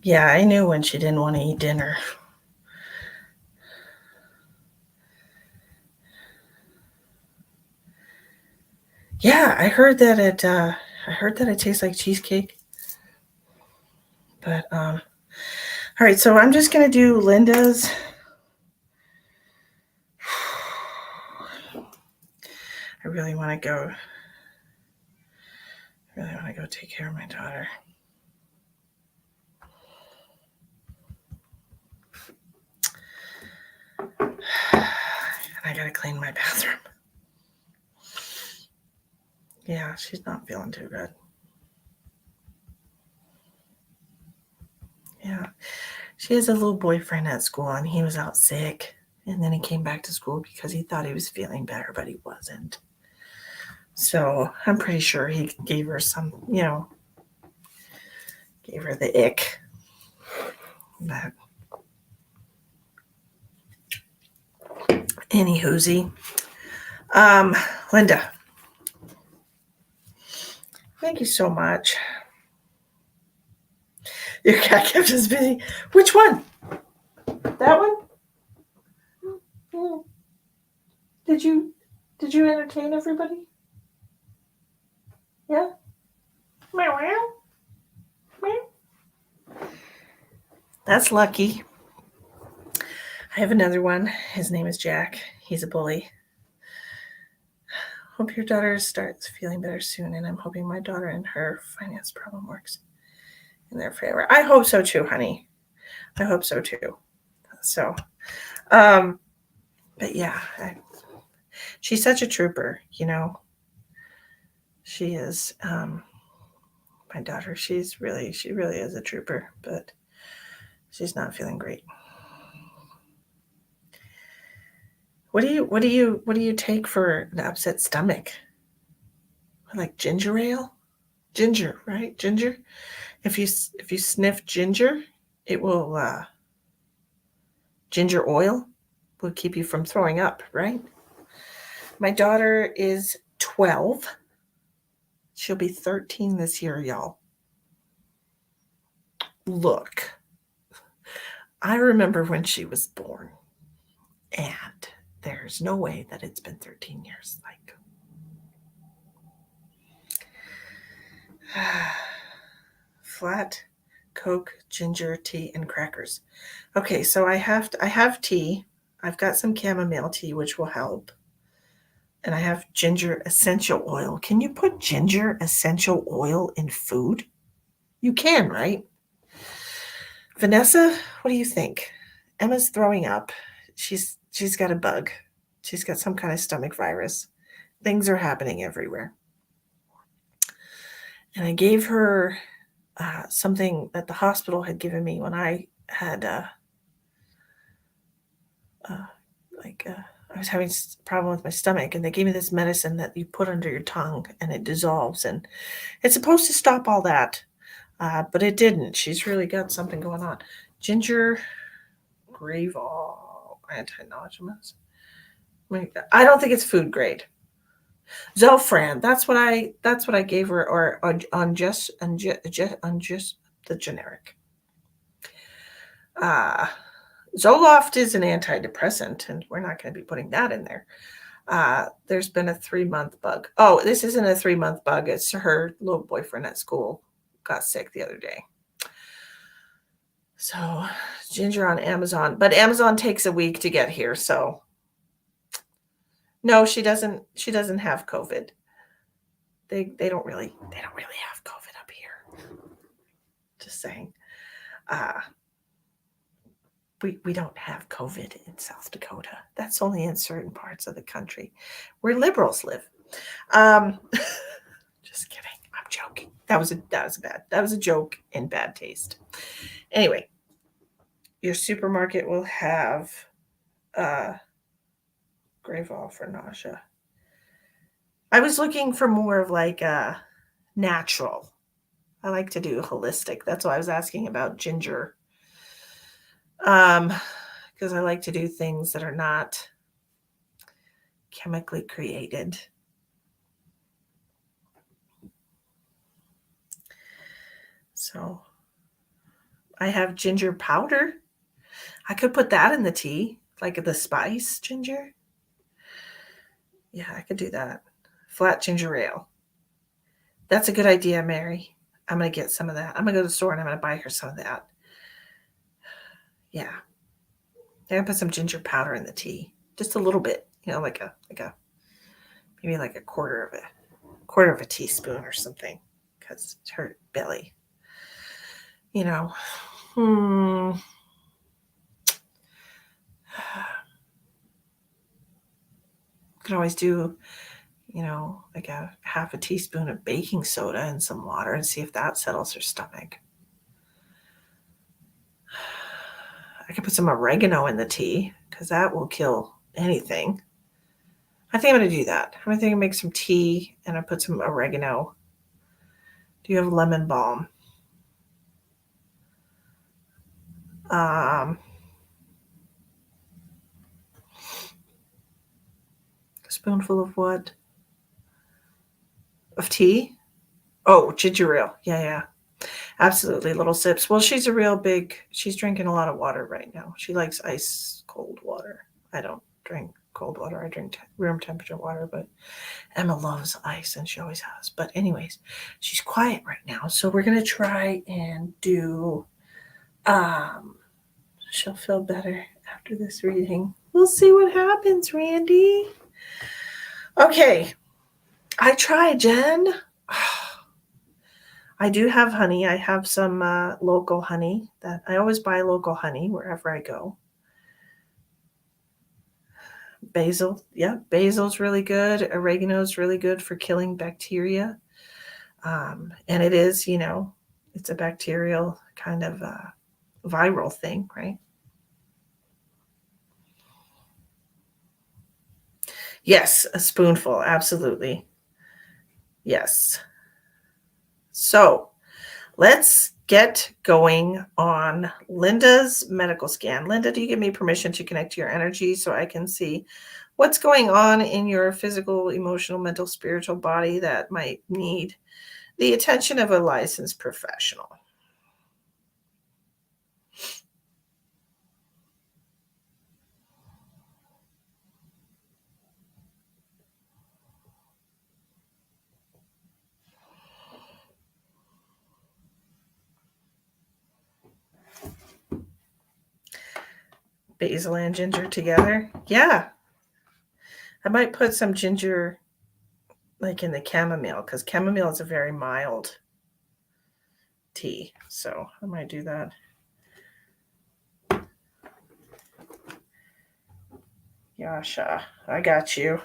yeah, I knew when she didn't want to eat dinner. Yeah, I heard that it tastes like cheesecake. But all right, so I'm just gonna do Linda's. I really want to go take care of my daughter. And I gotta clean my bathroom. Yeah, she's not feeling too good. Yeah. She has a little boyfriend at school, and he was out sick. And then he came back to school because he thought he was feeling better, but he wasn't. So I'm pretty sure he gave her some, gave her the ick. But anywhoosie. Linda, thank you so much. Your cat kept us busy. Which one? That one? Did you entertain everybody? Yeah. Meow meow. That's lucky. I have another one. His name is Jack. He's a bully. Hope your daughter starts feeling better soon, and I'm hoping my daughter and her finance problem works in their favor. I hope so too, honey. I hope so too. So, but yeah, she's such a trooper, She is. My daughter, she really is a trooper, but she's not feeling great. What do you take for an upset stomach? Like ginger ale? Ginger, right? Ginger. If you sniff ginger, it will ginger oil will keep you from throwing up, right? My daughter is 12. She'll be 13 this year, y'all. Look, I remember when she was born, and there's no way that it's been 13 years. Like, flat Coke, ginger tea, and crackers. Okay, so I have tea. I've got some chamomile tea, which will help. And I have ginger essential oil. Can you put ginger essential oil in food? You can, right? Vanessa, what do you think? Emma's throwing up. She's got a bug. She's got some kind of stomach virus. Things are happening everywhere. And I gave her something that the hospital had given me when I had I was having a problem with my stomach, and they gave me this medicine that you put under your tongue and it dissolves, and it's supposed to stop all that, but it didn't. She's really got something going on. Ginger Gravol anti-nauseous. I don't think it's food grade. Zofran. That's what I gave her, or on just the generic. Zoloft is an antidepressant, and we're not going to be putting that in there. There's been a 3-month bug. Oh, this isn't a 3-month bug. It's her little boyfriend at school got sick the other day. So ginger on Amazon, but Amazon takes a week to get here. So no, she doesn't have COVID. They don't really have COVID up here. Just saying. We don't have COVID in South Dakota. That's only in certain parts of the country where liberals live. Just kidding. I'm joking. That was a joke in bad taste. Anyway, your supermarket will have Gravol for nausea. I was looking for more of like a natural. I like to do holistic. That's why I was asking about ginger. Because I like to do things that are not chemically created. So I have ginger powder. I could put that in the tea, like the spice ginger. Yeah, I could do that. Flat ginger ale. That's a good idea, Mary. I'm going to get some of that. I'm going to go to the store and I'm going to buy her some of that. Yeah. I'm going to put some ginger powder in the tea. Just a little bit, like a maybe like a quarter of a teaspoon or something, because it's her belly. Could always do, like a half a teaspoon of baking soda and some water and see if that settles her stomach. I could put some oregano in the tea because that will kill anything. I think I'm going to do that. I'm going to make some tea and I put some oregano. Do you have lemon balm? A spoonful of what? Of tea? Oh, ginger ale. Yeah. Absolutely. Little sips. Well, she's drinking a lot of water right now. She likes ice cold water. I don't drink cold water. I drink room temperature water, but Emma loves ice and she always has. But anyways, she's quiet right now. So we're going to try and do, she'll feel better after this reading. We'll see what happens, Randy. Okay. I tried, Jen. I do have honey. I have some local honey that I always buy local honey wherever I go. Basil. Yeah, basil's really good. Oregano's really good for killing bacteria. And it is, it's a bacterial kind of viral thing, right? Yes, a spoonful. Absolutely. Yes. So let's get going on Linda's medical scan. Linda, do you give me permission to connect to your energy so I can see what's going on in your physical, emotional, mental, spiritual body that might need the attention of a licensed professional? Basil and ginger together? Yeah. I might put some ginger like in the chamomile because chamomile is a very mild tea. So I might do that. Yasha, I got you.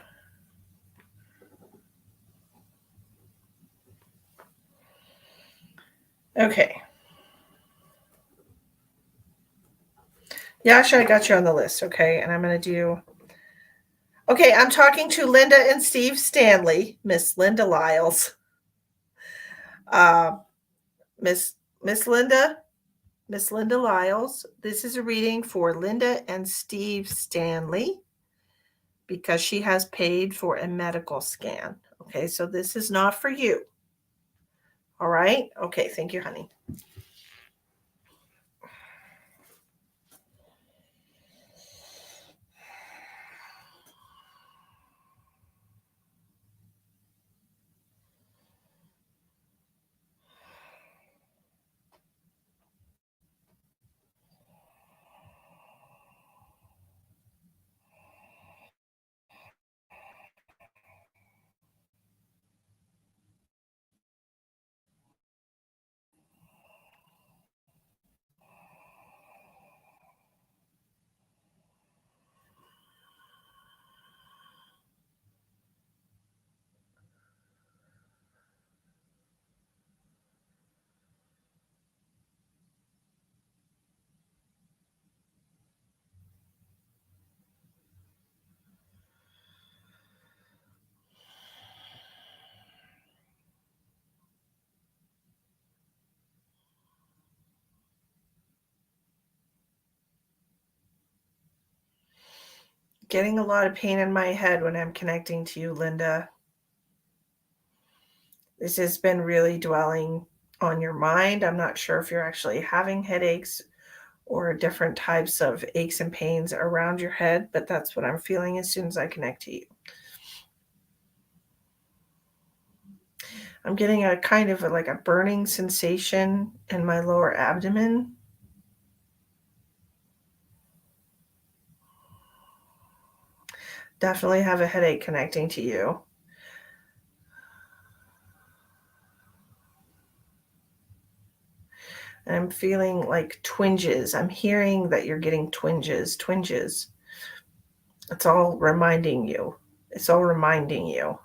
Okay. Yasha, I got you on the list. Okay. And I'm going to do. Okay. I'm talking to Linda and Steve Stanley, Miss Linda Lyles. Miss Linda, Miss Linda Lyles. This is a reading for Linda and Steve Stanley because she has paid for a medical scan. Okay. So this is not for you. All right. Okay. Thank you, honey. Getting a lot of pain in my head when I'm connecting to you, Linda. This has been really dwelling on your mind. I'm not sure if you're actually having headaches or different types of aches and pains around your head, but that's what I'm feeling as soon as I connect to you. I'm getting a kind of like a burning sensation in my lower abdomen. Definitely have a headache connecting to you. And I'm feeling like twinges. I'm hearing that you're getting twinges. It's all reminding you. It's all reminding you.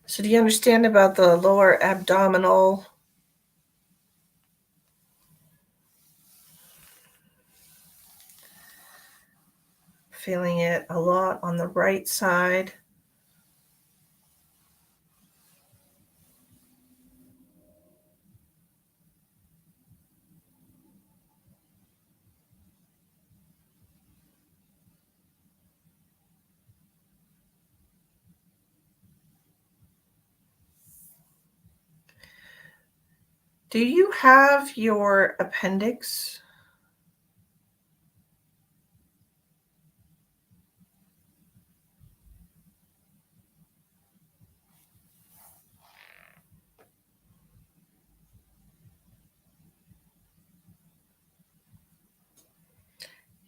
So do you understand about the lower abdominal? Feeling it a lot on the right side. Do you have your appendix?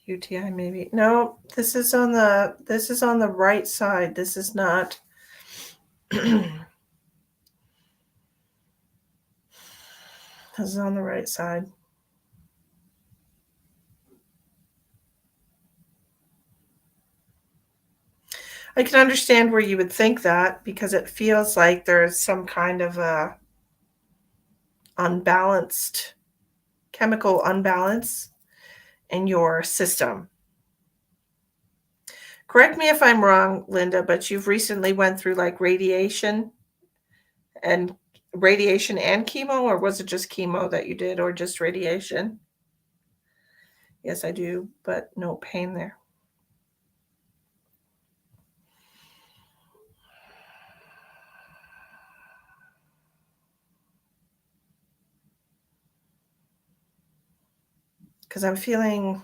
UTI maybe. No, this is on the right side. This is not this is on the right side. I can understand where you would think that because it feels like there's some kind of a unbalanced chemical unbalance in your system. Correct me if I'm wrong, Linda, but you've recently went through like and radiation and chemo, or was it just chemo that you did, or just radiation? Yes, I do, but no pain there. Because I'm feeling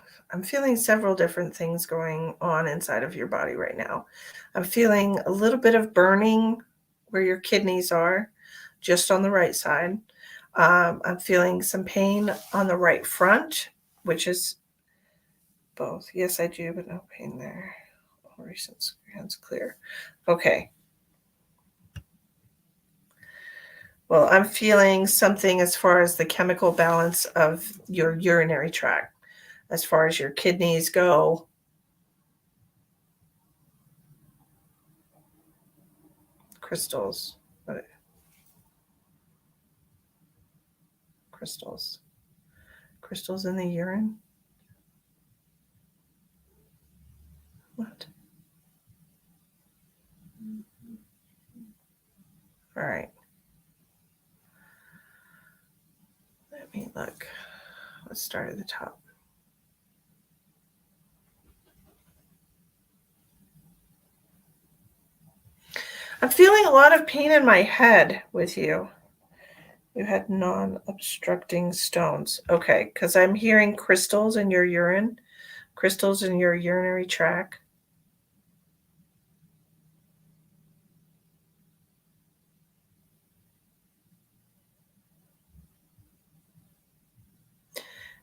several different things going on inside of your body right now. I'm feeling a little bit of burning where your kidneys are, just on the right side. I'm feeling some pain on the right front, which is both. Yes, I do, but no pain there. All recent scans clear. Okay. Well, I'm feeling something as far as the chemical balance of your urinary tract, as far as your kidneys go. Crystals. Crystals. Crystals in the urine? What? All right. Let me look. Let's start at the top. I'm feeling a lot of pain in my head with you. You had non-obstructing stones. Okay, because I'm hearing crystals in your urine, crystals in your urinary tract.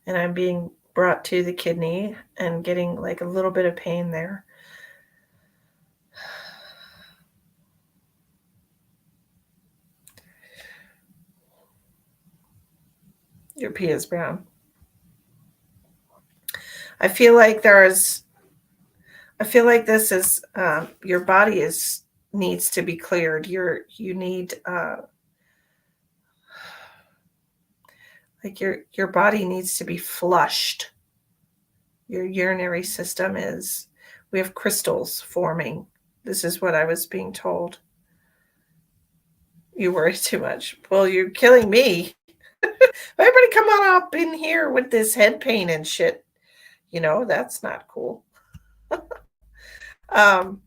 And I'm being brought to the kidney and getting like a little bit of pain there. Your pee is brown. I feel like this is your body is needs to be cleared. You need like your body needs to be flushed. Your urinary system is. We have crystals forming. This is what I was being told. You worry too much. Well, you're killing me. Everybody come on up in here with this head pain and shit. That's not cool. um,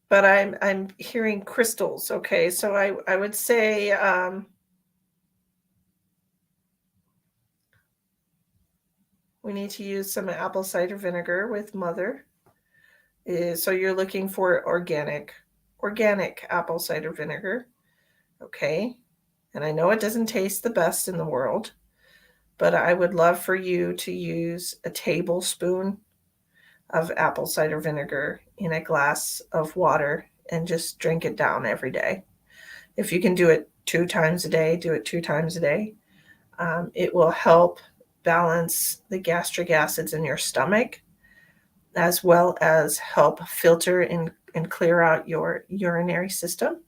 but I'm hearing crystals. Okay, so I would say we need to use some apple cider vinegar with mother. So you're looking for organic apple cider vinegar. Okay, and I know it doesn't taste the best in the world, but I would love for you to use a tablespoon of apple cider vinegar in a glass of water and just drink it down every day. If you can do it 2 times a day, do it 2 times a day. It will help balance the gastric acids in your stomach, as well as help filter and and clear out your urinary system.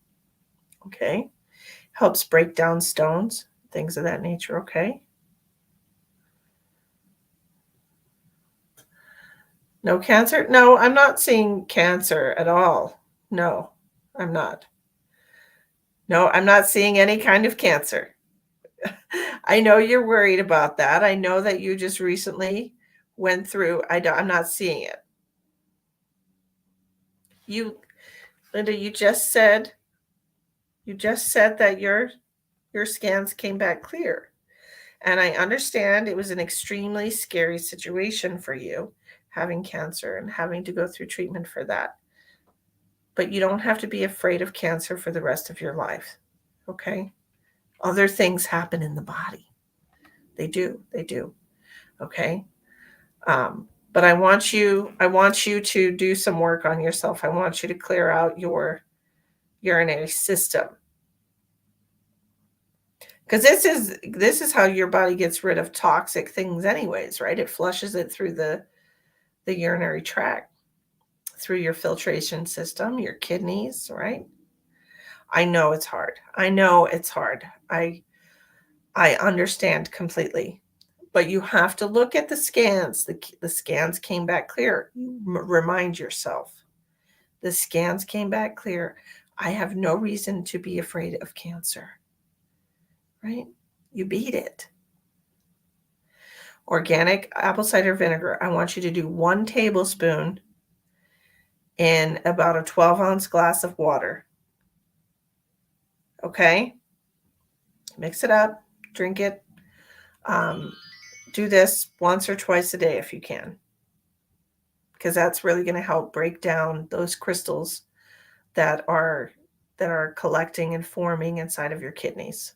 Okay. Helps break down stones, things of that nature. Okay. No cancer? No, I'm not seeing cancer at all. No, I'm not. No, I'm not seeing any kind of cancer. I know you're worried about that. I know that you just recently went through. I'm not seeing it. Linda, you just said that your scans came back clear. And I understand it was an extremely scary situation for you having cancer and having to go through treatment for that. But you don't have to be afraid of cancer for the rest of your life. Okay? Other things happen in the body. They do. Okay? But I want you to do some work on yourself. I want you to clear out your urinary system. Because this is how your body gets rid of toxic things anyways, right? It flushes it through the urinary tract, through your filtration system, your kidneys, right? I know it's hard. I understand completely. But you have to look at the scans. The scans came back clear. Remind yourself. The scans came back clear. I have no reason to be afraid of cancer. Right? You beat it. Organic apple cider vinegar. I want you to do 1 tablespoon in about a 12-ounce glass of water. Okay? Mix it up, drink it. Do this once or twice a day if you can, because that's really going to help break down those crystals that are collecting and forming inside of your kidneys.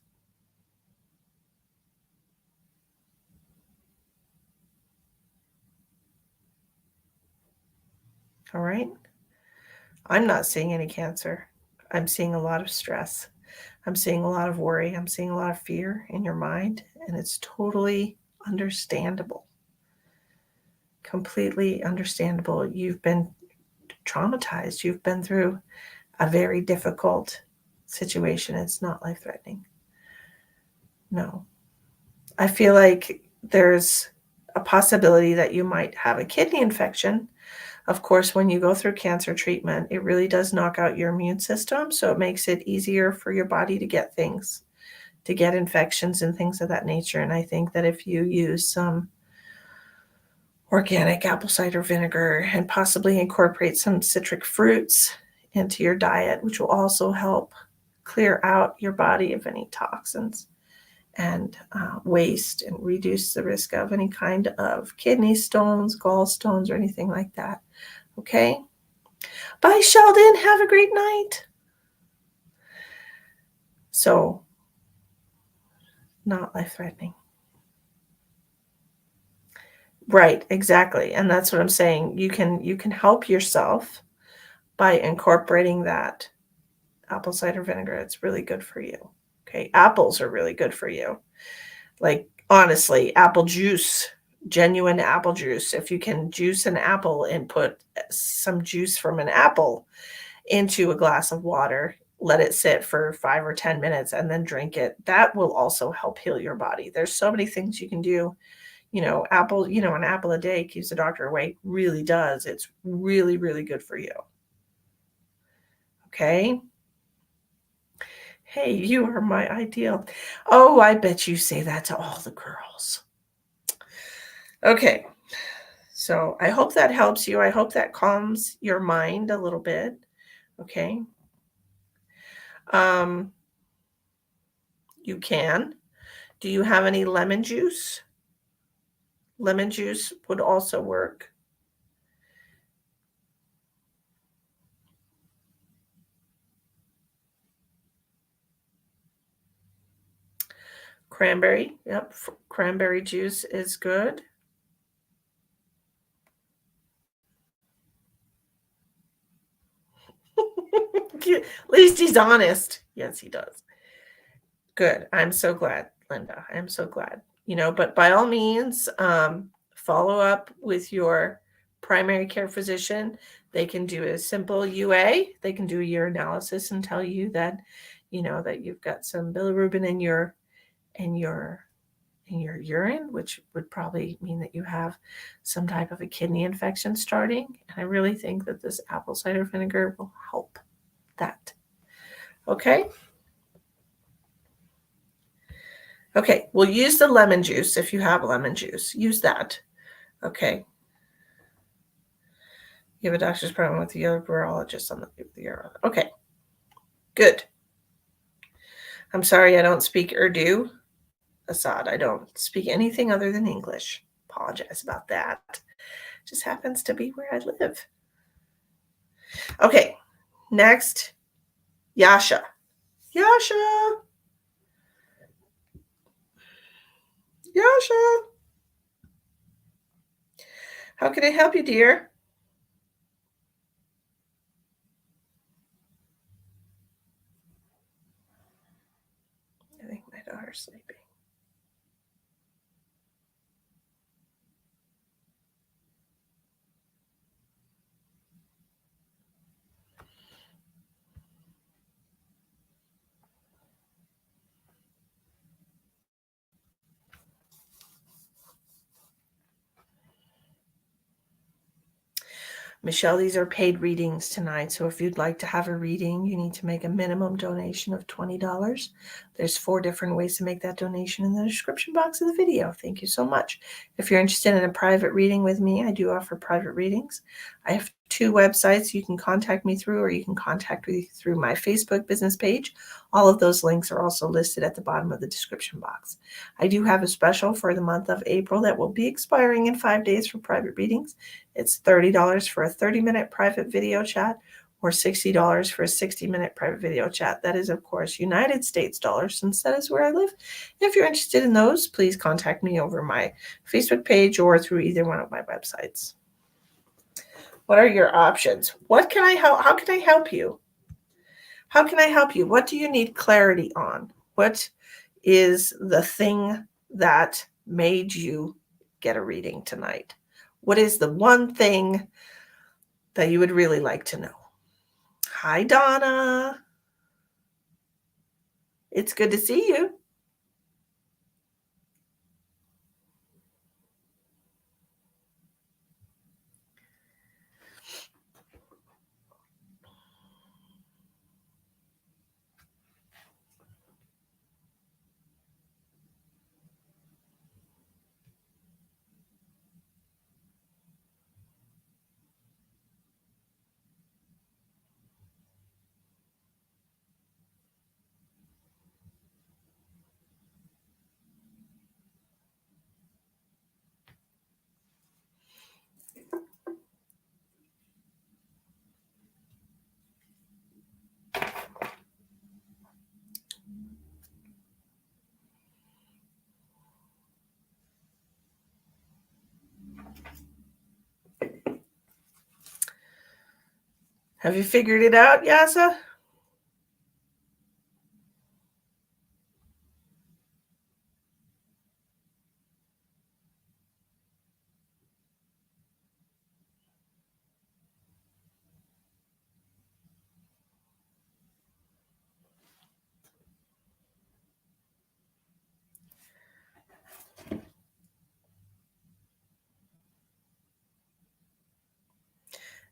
All right? I'm not seeing any cancer. I'm seeing a lot of stress. I'm seeing a lot of worry. I'm seeing a lot of fear in your mind, and it's totally understandable. Completely understandable. You've been traumatized. You've been through a very difficult situation. It's not life-threatening. No. I feel like there's a possibility that you might have a kidney infection. Of course, when you go through cancer treatment, it really does knock out your immune system, so it makes it easier for your body to get things, to get infections and things of that nature. And I think that if you use some organic apple cider vinegar and possibly incorporate some citric fruits into your diet, which will also help clear out your body of any toxins and waste, and reduce the risk of any kind of kidney stones, gallstones, or anything like that. Okay? Bye, Sheldon. Have a great night. So, not life-threatening. Right, exactly. And that's what I'm saying. You can help yourself by incorporating that apple cider vinegar. It's really good for you. Okay? Apples are really good for you. Like, honestly, apple juice, genuine apple juice. If you can juice an apple and put some juice from an apple into a glass of water, let it sit for 5 or 10 minutes, and then drink it, that will also help heal your body. There's so many things you can do. An apple a day keeps the doctor away. Really does. It's really, really good for you. Okay? Hey, you are my ideal. Oh, I bet you say that to all the girls. Okay. So I hope that helps you. I hope that calms your mind a little bit. Okay. You can. Do you have any lemon juice? Lemon juice would also work. Cranberry. Yep. Cranberry juice is good. At least he's honest. Yes, he does. Good. I'm so glad, Linda. I'm so glad. But by all means, follow up with your primary care physician. They can do a simple UA. They can do a urinalysis and tell you that, that you've got some bilirubin in your urine, which would probably mean that you have some type of a kidney infection starting. And I really think that this apple cider vinegar will help that. Okay. Okay, we'll use the lemon juice. If you have lemon juice, use that. Okay. You have a doctor's appointment with the urologist on the urologist. Okay, good. I'm sorry I don't speak Urdu, Assad. I don't speak anything other than English. Apologize about that. Just happens to be where I live. Okay, next, Yasha. Yasha. Yasha. How can I help you, dear? I think my daughter's sleeping. Michelle, these are paid readings tonight. So if you'd like to have a reading, you need to make a minimum donation of $20. There's 4 different ways to make that donation in the description box of the video. Thank you so much. If you're interested in a private reading with me, I do offer private readings. I have 2 websites you can contact me through, or you can contact me through my Facebook business page. All of those links are also listed at the bottom of the description box. I do have a special for the month of April that will be expiring in 5 days for private readings. It's $30 for a 30-minute private video chat, or $60 for a 60-minute private video chat. That is, of course, United States dollars, since that is where I live. If you're interested in those, please contact me over my Facebook page or through either one of my websites. What are your options? What can I help? How can I help you? How can I help you? What do you need clarity on? What is the thing that made you get a reading tonight? What is the one thing that you would really like to know? Hi, Donna. It's good to see you. Have you figured it out, Yasa?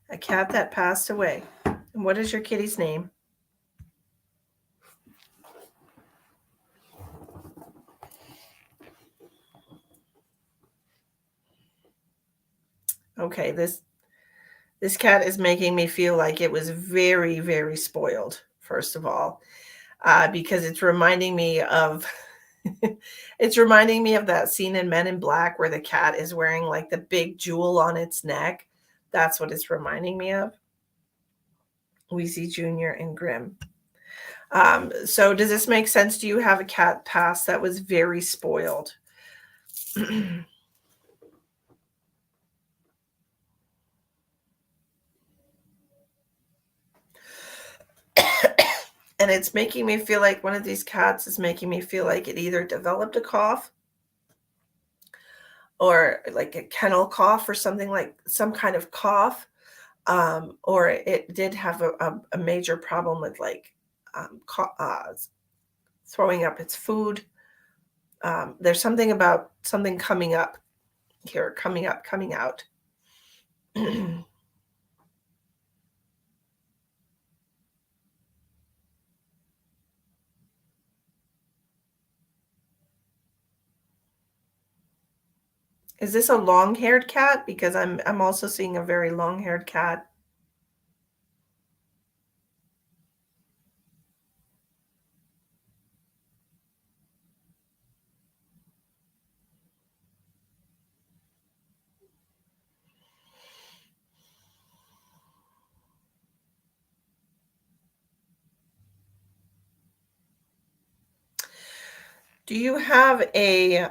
A cat that passed away. And what is your kitty's name? Okay, this cat is making me feel like it was very, very spoiled, first of all, because it's reminding me of it's reminding me of that scene in Men in Black where the cat is wearing like the big jewel on its neck. That's what it's reminding me of. Weezy Jr. and Grimm. So does this make sense? Do you have a cat past that was very spoiled? And it's making me feel like one of these cats is making me feel like it either developed a cough or like a kennel cough or something, like some kind of cough. Or it did have a major problem with like throwing up its food. There's something about something coming up here, coming up, coming out. Is this a long-haired cat? Because I'm also seeing a very long-haired cat. Do you have a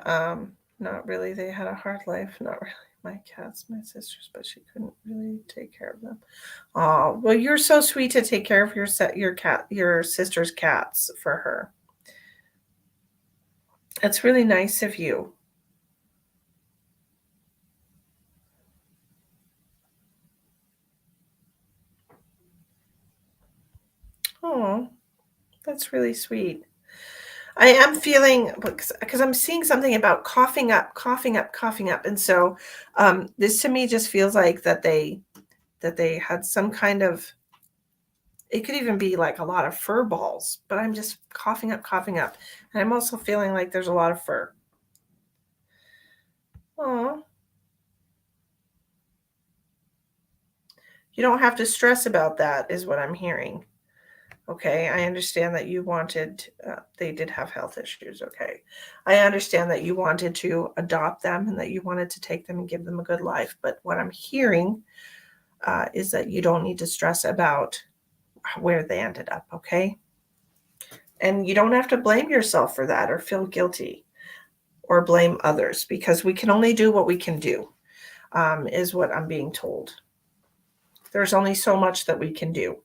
not really, they had a hard life, not really. My cats, my sisters, but she couldn't really take care of them. Oh, well, you're so sweet to take care of your sister's cats for her. It's really nice of you. Oh, that's really sweet. I am feeling because I'm seeing something about coughing up, coughing up, coughing up, and so this to me just feels like that they had some kind of. It could even be like a lot of fur balls, but I'm just coughing up, and I'm also feeling like there's a lot of fur. Oh, you don't have to stress about that, is what I'm hearing. Okay, I understand that you wanted, they did have health issues. Okay, I understand that you wanted to adopt them and that you wanted to take them and give them a good life. But what I'm hearing is that you don't need to stress about where they ended up. Okay, and you don't have to blame yourself for that or feel guilty or blame others because we can only do what we can do, is what I'm being told. There's only so much that we can do.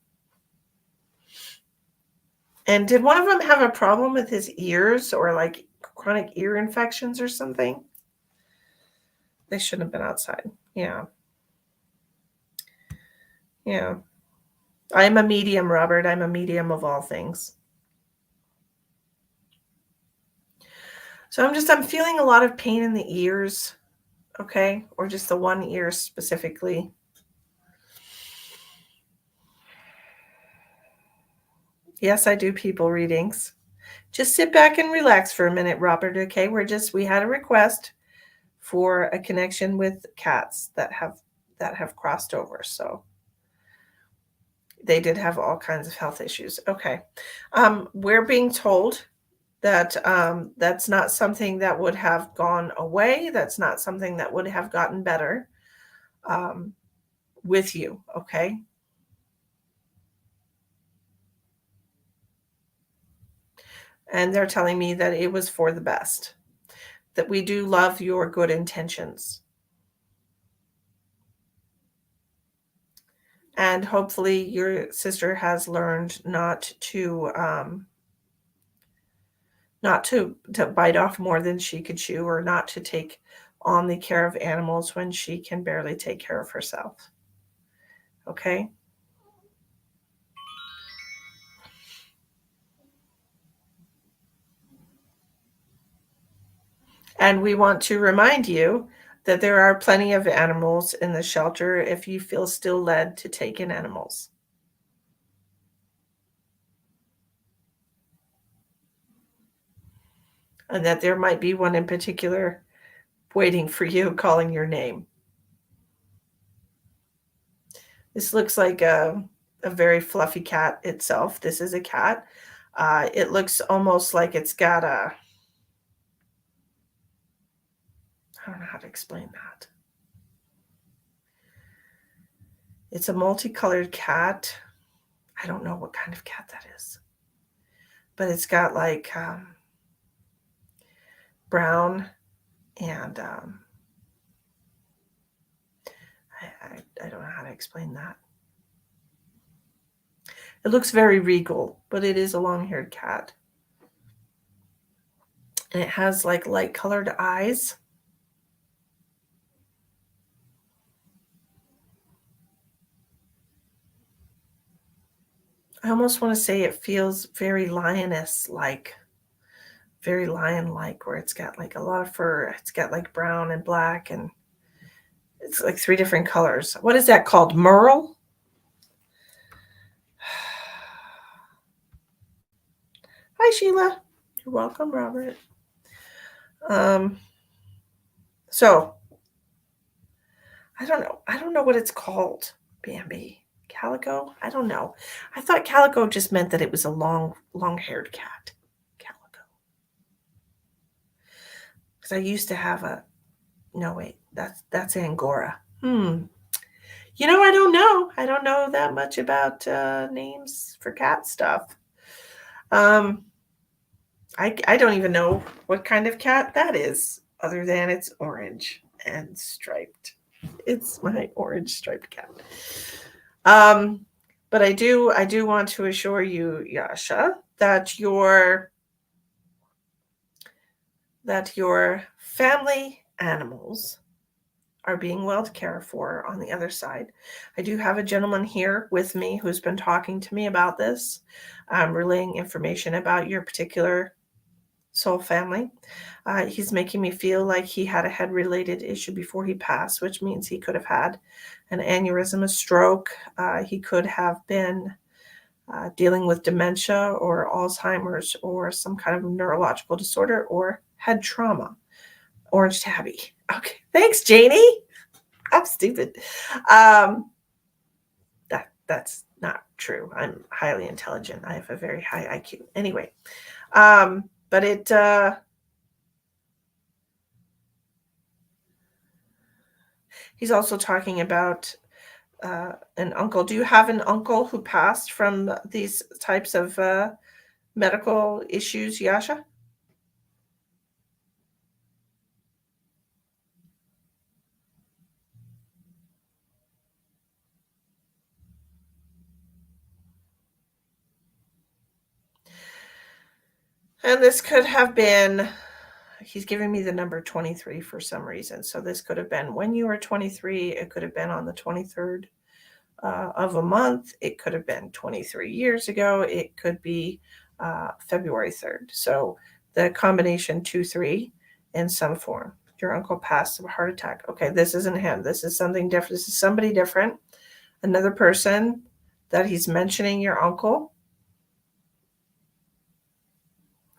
And did one of them have a problem with his ears or like chronic ear infections or something? They shouldn't have been outside. Yeah. Yeah. I'm a medium, Robert. I'm a medium of all things. So I'm feeling a lot of pain in the ears, okay? Or just the one ear specifically. Yes, I do people readings. Just sit back and relax for a minute, Robert, okay? We had a request for a connection with cats that have crossed over. So they did have all kinds of health issues. Okay. We're being told that that's not something that would have gone away. That's not something that would have gotten better um, with you. Okay. And they're telling me that it was for the best, that we do love your good intentions. And hopefully your sister has learned not to bite off more than she could chew or not to take on the care of animals when she can barely take care of herself. Okay? And we want to remind you that there are plenty of animals in the shelter if you feel still led to take in animals. And that there might be one in particular waiting for you, calling your name. This looks like a very fluffy cat itself. This is a cat. It looks almost like it's got a, I don't know how to explain that. It's a multicolored cat. I don't know what kind of cat that is, but it's got like brown and I don't know how to explain that. It looks very regal, but it is a long-haired cat. And it has like light colored eyes. I almost want to say it feels very very lion-like, where it's got like a lot of fur. It's got like brown and black, and it's like three different colors. What is that called? Merle? Hi, Sheila. You're welcome, Robert. Um, so I don't know. I don't know what it's called. Bambi. Calico? I don't know. I thought calico just meant that it was a long-haired cat. Calico. Because I used to have a no wait, that's Angora. I don't know. I don't know that much about names for cat stuff. Um, I don't even know what kind of cat that is, other than it's orange and striped. It's my orange striped cat. Um, but I do want to assure you, Yasha, that your family animals are being well cared for on the other side. I do have a gentleman here with me who's been talking to me about this, relaying information about your particular soul family. He's making me feel like he had a head related issue before he passed, which means he could have had an aneurysm, a stroke. He could have been dealing with dementia or Alzheimer's or some kind of neurological disorder or had trauma. Orange tabby. Okay. Thanks, Janie. I'm stupid. Um, that's not true. I'm highly intelligent. I have a very high IQ. Anyway, but he's also talking about an uncle. Do you have an uncle who passed from these types of medical issues, Yasha? And this could have been, he's giving me the number 23 for some reason. So this could have been when you were 23. It could have been on the 23rd of a month. It could have been 23 years ago. It could be February 3rd. So the combination 2 3 in some form. Your uncle passed of a heart attack. Okay, this isn't him. This is something different. This is somebody different. Another person that he's mentioning your uncle.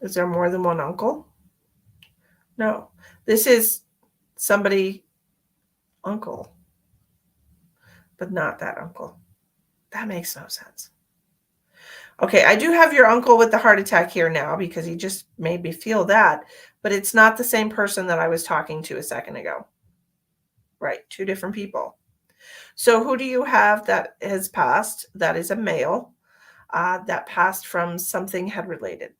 Is there more than one uncle? No. This is somebody uncle, but not that uncle. That makes no sense. Okay, I do have your uncle with the heart attack here now because he just made me feel that, but it's not the same person that I was talking to a second ago. Right, two different people. So who do you have that has passed? That is a male that passed from something head related.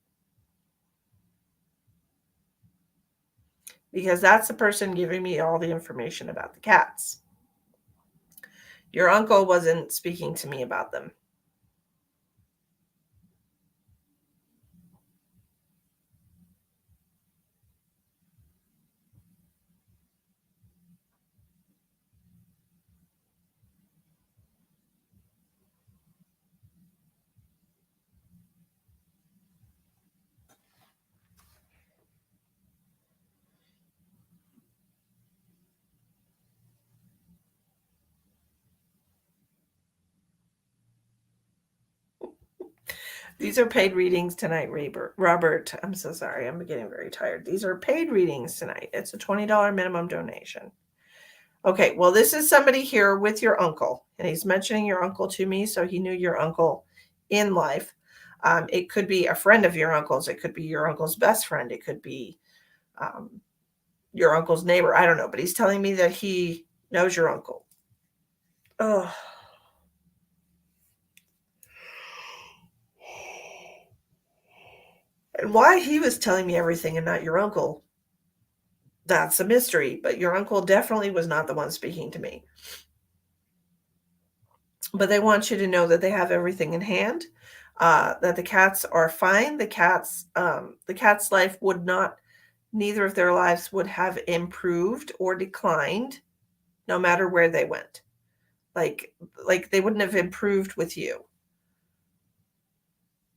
Because that's the person giving me all the information about the cats. Your uncle wasn't speaking to me about them. These are paid readings tonight, Robert. I'm so sorry. I'm getting very tired. These are paid readings tonight. It's a $20 minimum donation. Okay, well, this is somebody here with your uncle, and he's mentioning your uncle to me, so he knew your uncle in life. It could be a friend of your uncle's. It could be your uncle's best friend. It could be your uncle's neighbor. I don't know, but he's telling me that he knows your uncle. Oh. And why he was telling me everything and not your uncle, that's a mystery. But your uncle definitely was not the one speaking to me. But they want you to know that they have everything in hand, that the cats are fine. The cat's life would not, neither of their lives would have improved or declined, no matter where they went. Like they wouldn't have improved with you.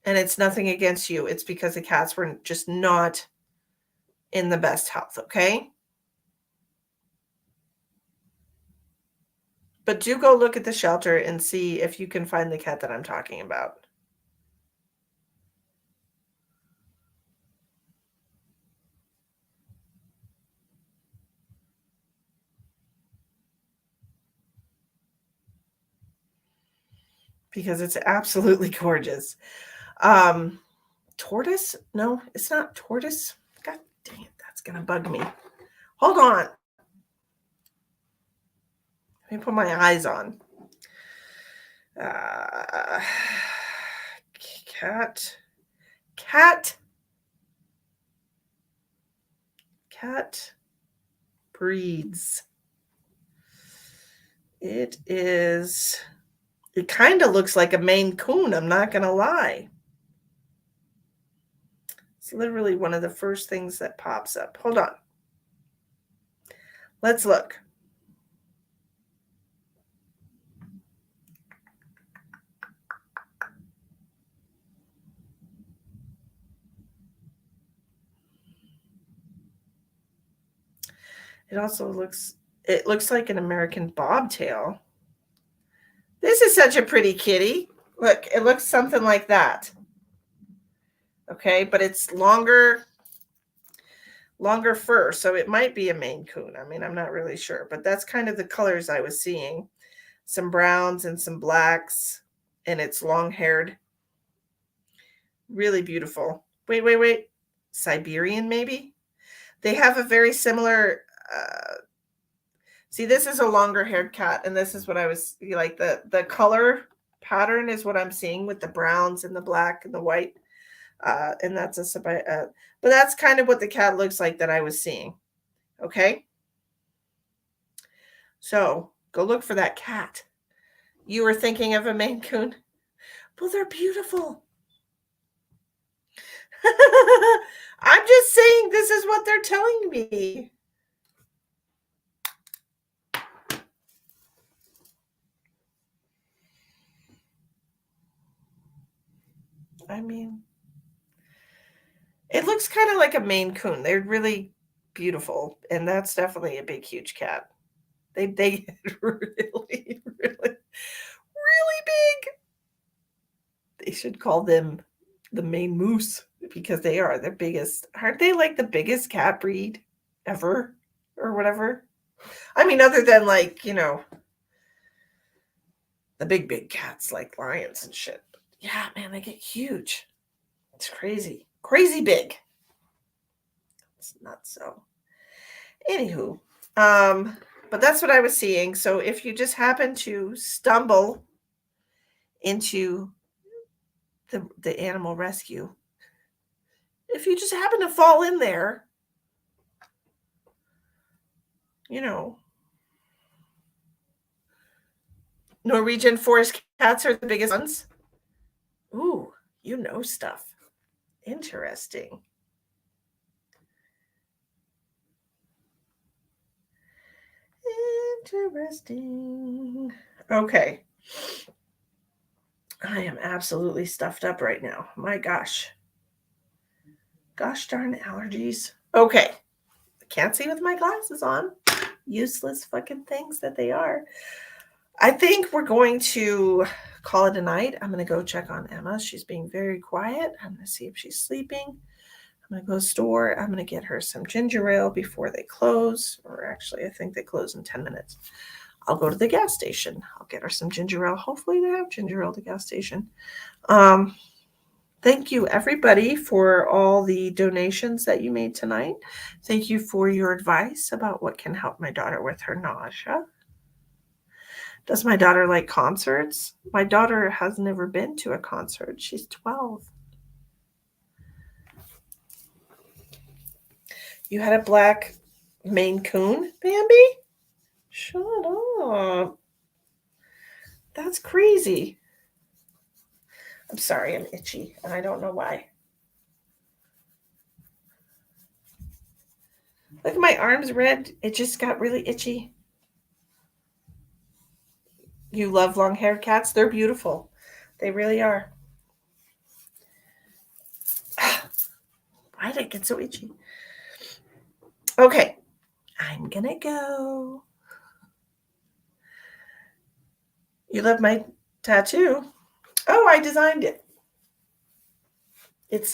And it's nothing against you. It's because the cats were just not in the best health, okay? But do go look at the shelter and see if you can find the cat that I'm talking about. Because it's absolutely gorgeous. Tortoise? No, it's not tortoise. God dang it, that's gonna bug me. Hold on. Let me put my eyes on. Cat. Cat breeds. It kind of looks like a Maine Coon, I'm not going to lie. It's literally one of the first things that pops up. Hold on. Let's look. It looks like an American bobtail. This is such a pretty kitty. Look, it looks something like that. Okay, but it's longer fur, so it might be a Maine Coon. I mean, I'm not really sure, but that's kind of the colors I was seeing. Some browns and some blacks, and it's long-haired. Really beautiful. Wait. Siberian, maybe? They have a very similar see, this is a longer haired cat, and this is what I was like the color pattern is what I'm seeing with the browns and the black and the white. And that's but that's kind of what the cat looks like that I was seeing. Okay. So go look for that cat. You were thinking of a Maine Coon? Well, they're beautiful. I'm just saying this is what they're telling me. I mean, it looks kind of like a Maine Coon. They're really beautiful, and that's definitely a big, huge cat. They really, really big. They should call them the Maine Moose because they are the biggest. Aren't they like the biggest cat breed ever or whatever? I mean, other than like, the big cats like lions and shit. But yeah, man, they get huge. It's crazy. Crazy big. It's nuts. So, anywho, but that's what I was seeing. So if you just happen to stumble into the animal rescue, if you just happen to fall in there, Norwegian forest cats are the biggest ones. Ooh, you know stuff. Interesting. Interesting. Okay. I am absolutely stuffed up right now. My gosh. Gosh darn allergies. Okay. I can't see with my glasses on. Useless fucking things that they are. I think we're going to call it a night. I'm going to go check on Emma. She's being very quiet. I'm going to see if she's sleeping. I'm going to go to the store. I'm going to get her some ginger ale before they close. Or actually, I think they close in 10 minutes. I'll go to the gas station. I'll get her some ginger ale. Hopefully they have ginger ale at the gas station. Thank you, everybody, for all the donations that you made tonight. Thank you for your advice about what can help my daughter with her nausea. Does my daughter like concerts? My daughter has never been to a concert. She's 12. You had a black Maine Coon, Bambi? Shut up. That's crazy. I'm sorry, I'm itchy, and I don't know why. Look, my arm's red. It just got really itchy. You love long-haired cats? They're beautiful. They really are. Why did it get so itchy? Okay, I'm gonna go. You love my tattoo? Oh, I designed it. It's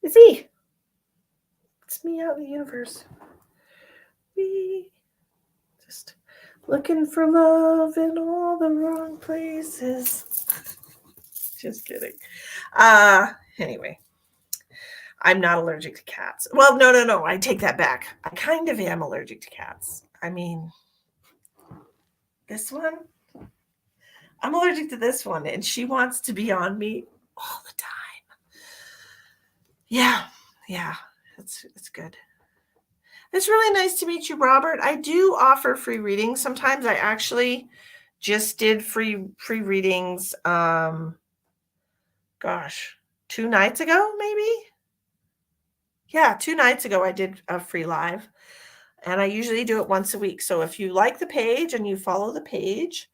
it's me. It's me out in the universe. Me just looking for love in all the wrong places. Just kidding. Anyway, I'm not allergic to cats. Well, no. I take that back. I kind of am allergic to cats. I mean, this one, I'm allergic to this one, and she wants to be on me all the time. Yeah, it's good. It's really nice to meet you, Robert. I do offer free readings. Sometimes I actually just did free readings. Gosh, 2 nights ago, maybe. Yeah, 2 nights ago I did a free live, and I usually do it once a week. So if you like the page and you follow the page,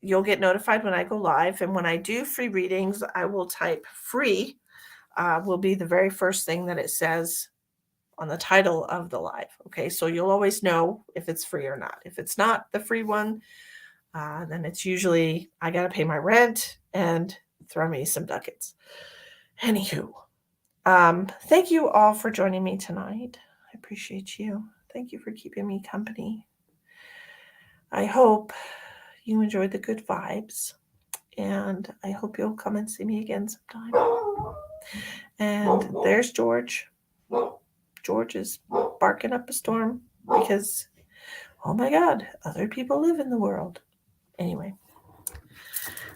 you'll get notified when I go live. And when I do free readings, I will type free. Will be the very first thing that it says on the title of the live. Okay, so you'll always know if it's free or not. If it's not the free one, then it's usually I got to pay my rent and throw me some ducats. Anywho, thank you all for joining me tonight. I appreciate you. Thank you for keeping me company. I hope you enjoyed the good vibes, and I hope you'll come and see me again sometime. And there's George. George is barking up a storm because, oh my God, other people live in the world. Anyway,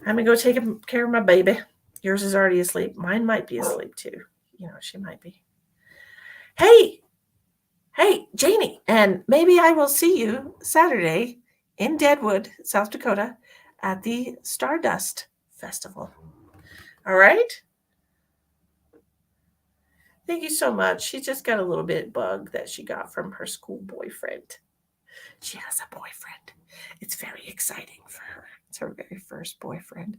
I'm going to go take care of my baby. Yours is already asleep. Mine might be asleep too. You know, she might be. Hey, Janie, and maybe I will see you Saturday in Deadwood, South Dakota at the Stardust Festival. All right? Thank you so much. She just got a little bit bug that she got from her school boyfriend. She has a boyfriend. It's very exciting for her. It's her very first boyfriend.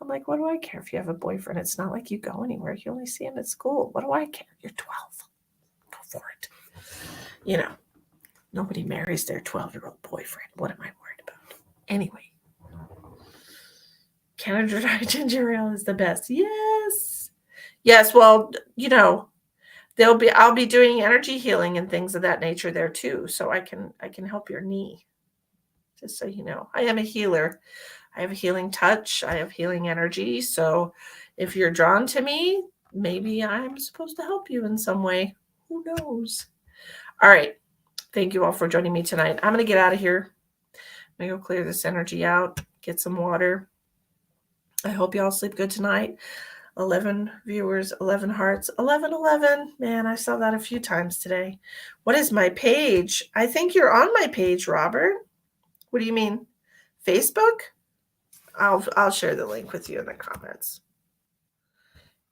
I'm like, what do I care if you have a boyfriend? It's not like you go anywhere. You only see him at school. What do I care? You're 12. Go for it. You know, nobody marries their 12-year-old boyfriend. What am I worried about? Anyway, Canada Dry Ginger Ale is the best. Yes. Well, you know, I'll be doing energy healing and things of that nature there too. So I can help your knee. Just so you know, I am a healer. I have a healing touch. I have healing energy. So if you're drawn to me, maybe I'm supposed to help you in some way. Who knows? All right. Thank you all for joining me tonight. I'm going to get out of here. I'm going to go clear this energy out, get some water. I hope you all sleep good tonight. 11 viewers, 11 hearts, 11. Man, I saw that a few times today. What is my page? I think you're on my page, Robert. What do you mean? Facebook? I'll share the link with you in the comments.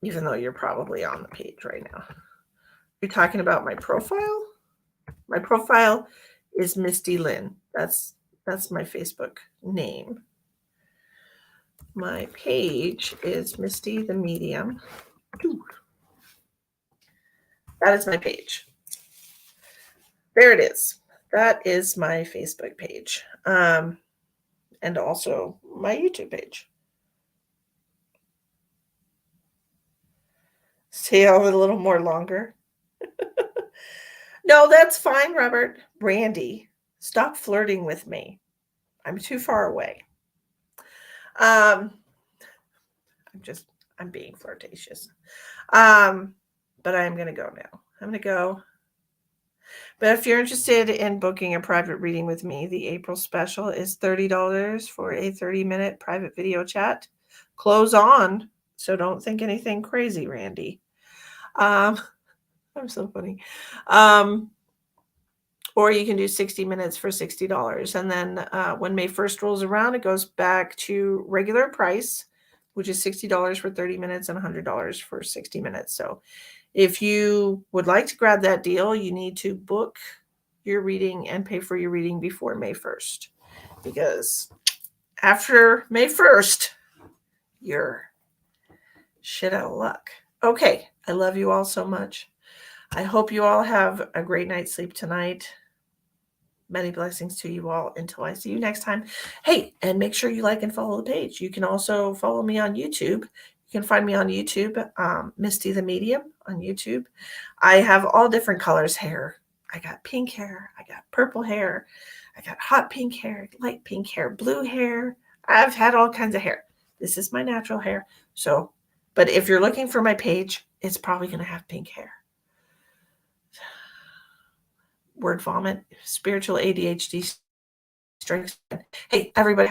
Even though you're probably on the page right now. You're talking about my profile? My profile is Misty Lynn. That's my Facebook name. My page is Misty the Medium. That is my page. There it is. That is my Facebook page. And also my YouTube page. Stay a little more longer. No, that's fine, Robert. Brandy, stop flirting with me. I'm too far away. I'm being flirtatious. But I'm going to go now. I'm going to go. But if you're interested in booking a private reading with me, the April special is $30 for a 30-minute private video chat. Close on, so don't think anything crazy, Randy. I'm so funny. Or you can do 60 minutes for $60. And then when May 1st rolls around, it goes back to regular price, which is $60 for 30 minutes and $100 for 60 minutes. So if you would like to grab that deal, you need to book your reading and pay for your reading before May 1st. Because after May 1st, you're Shit out of luck. Okay. I love you all so much. I hope you all have a great night's sleep tonight. Many blessings to you all until I see you next time. Hey, and make sure you like and follow the page. You can also follow me on YouTube. You can find me on YouTube, Misty the Medium on YouTube. I have all different colors hair. I got pink hair. I got purple hair. I got hot pink hair, light pink hair, blue hair. I've had all kinds of hair. This is my natural hair. So, but if you're looking for my page, it's probably going to have pink hair. Word vomit, spiritual ADHD strikes. Hey, everybody.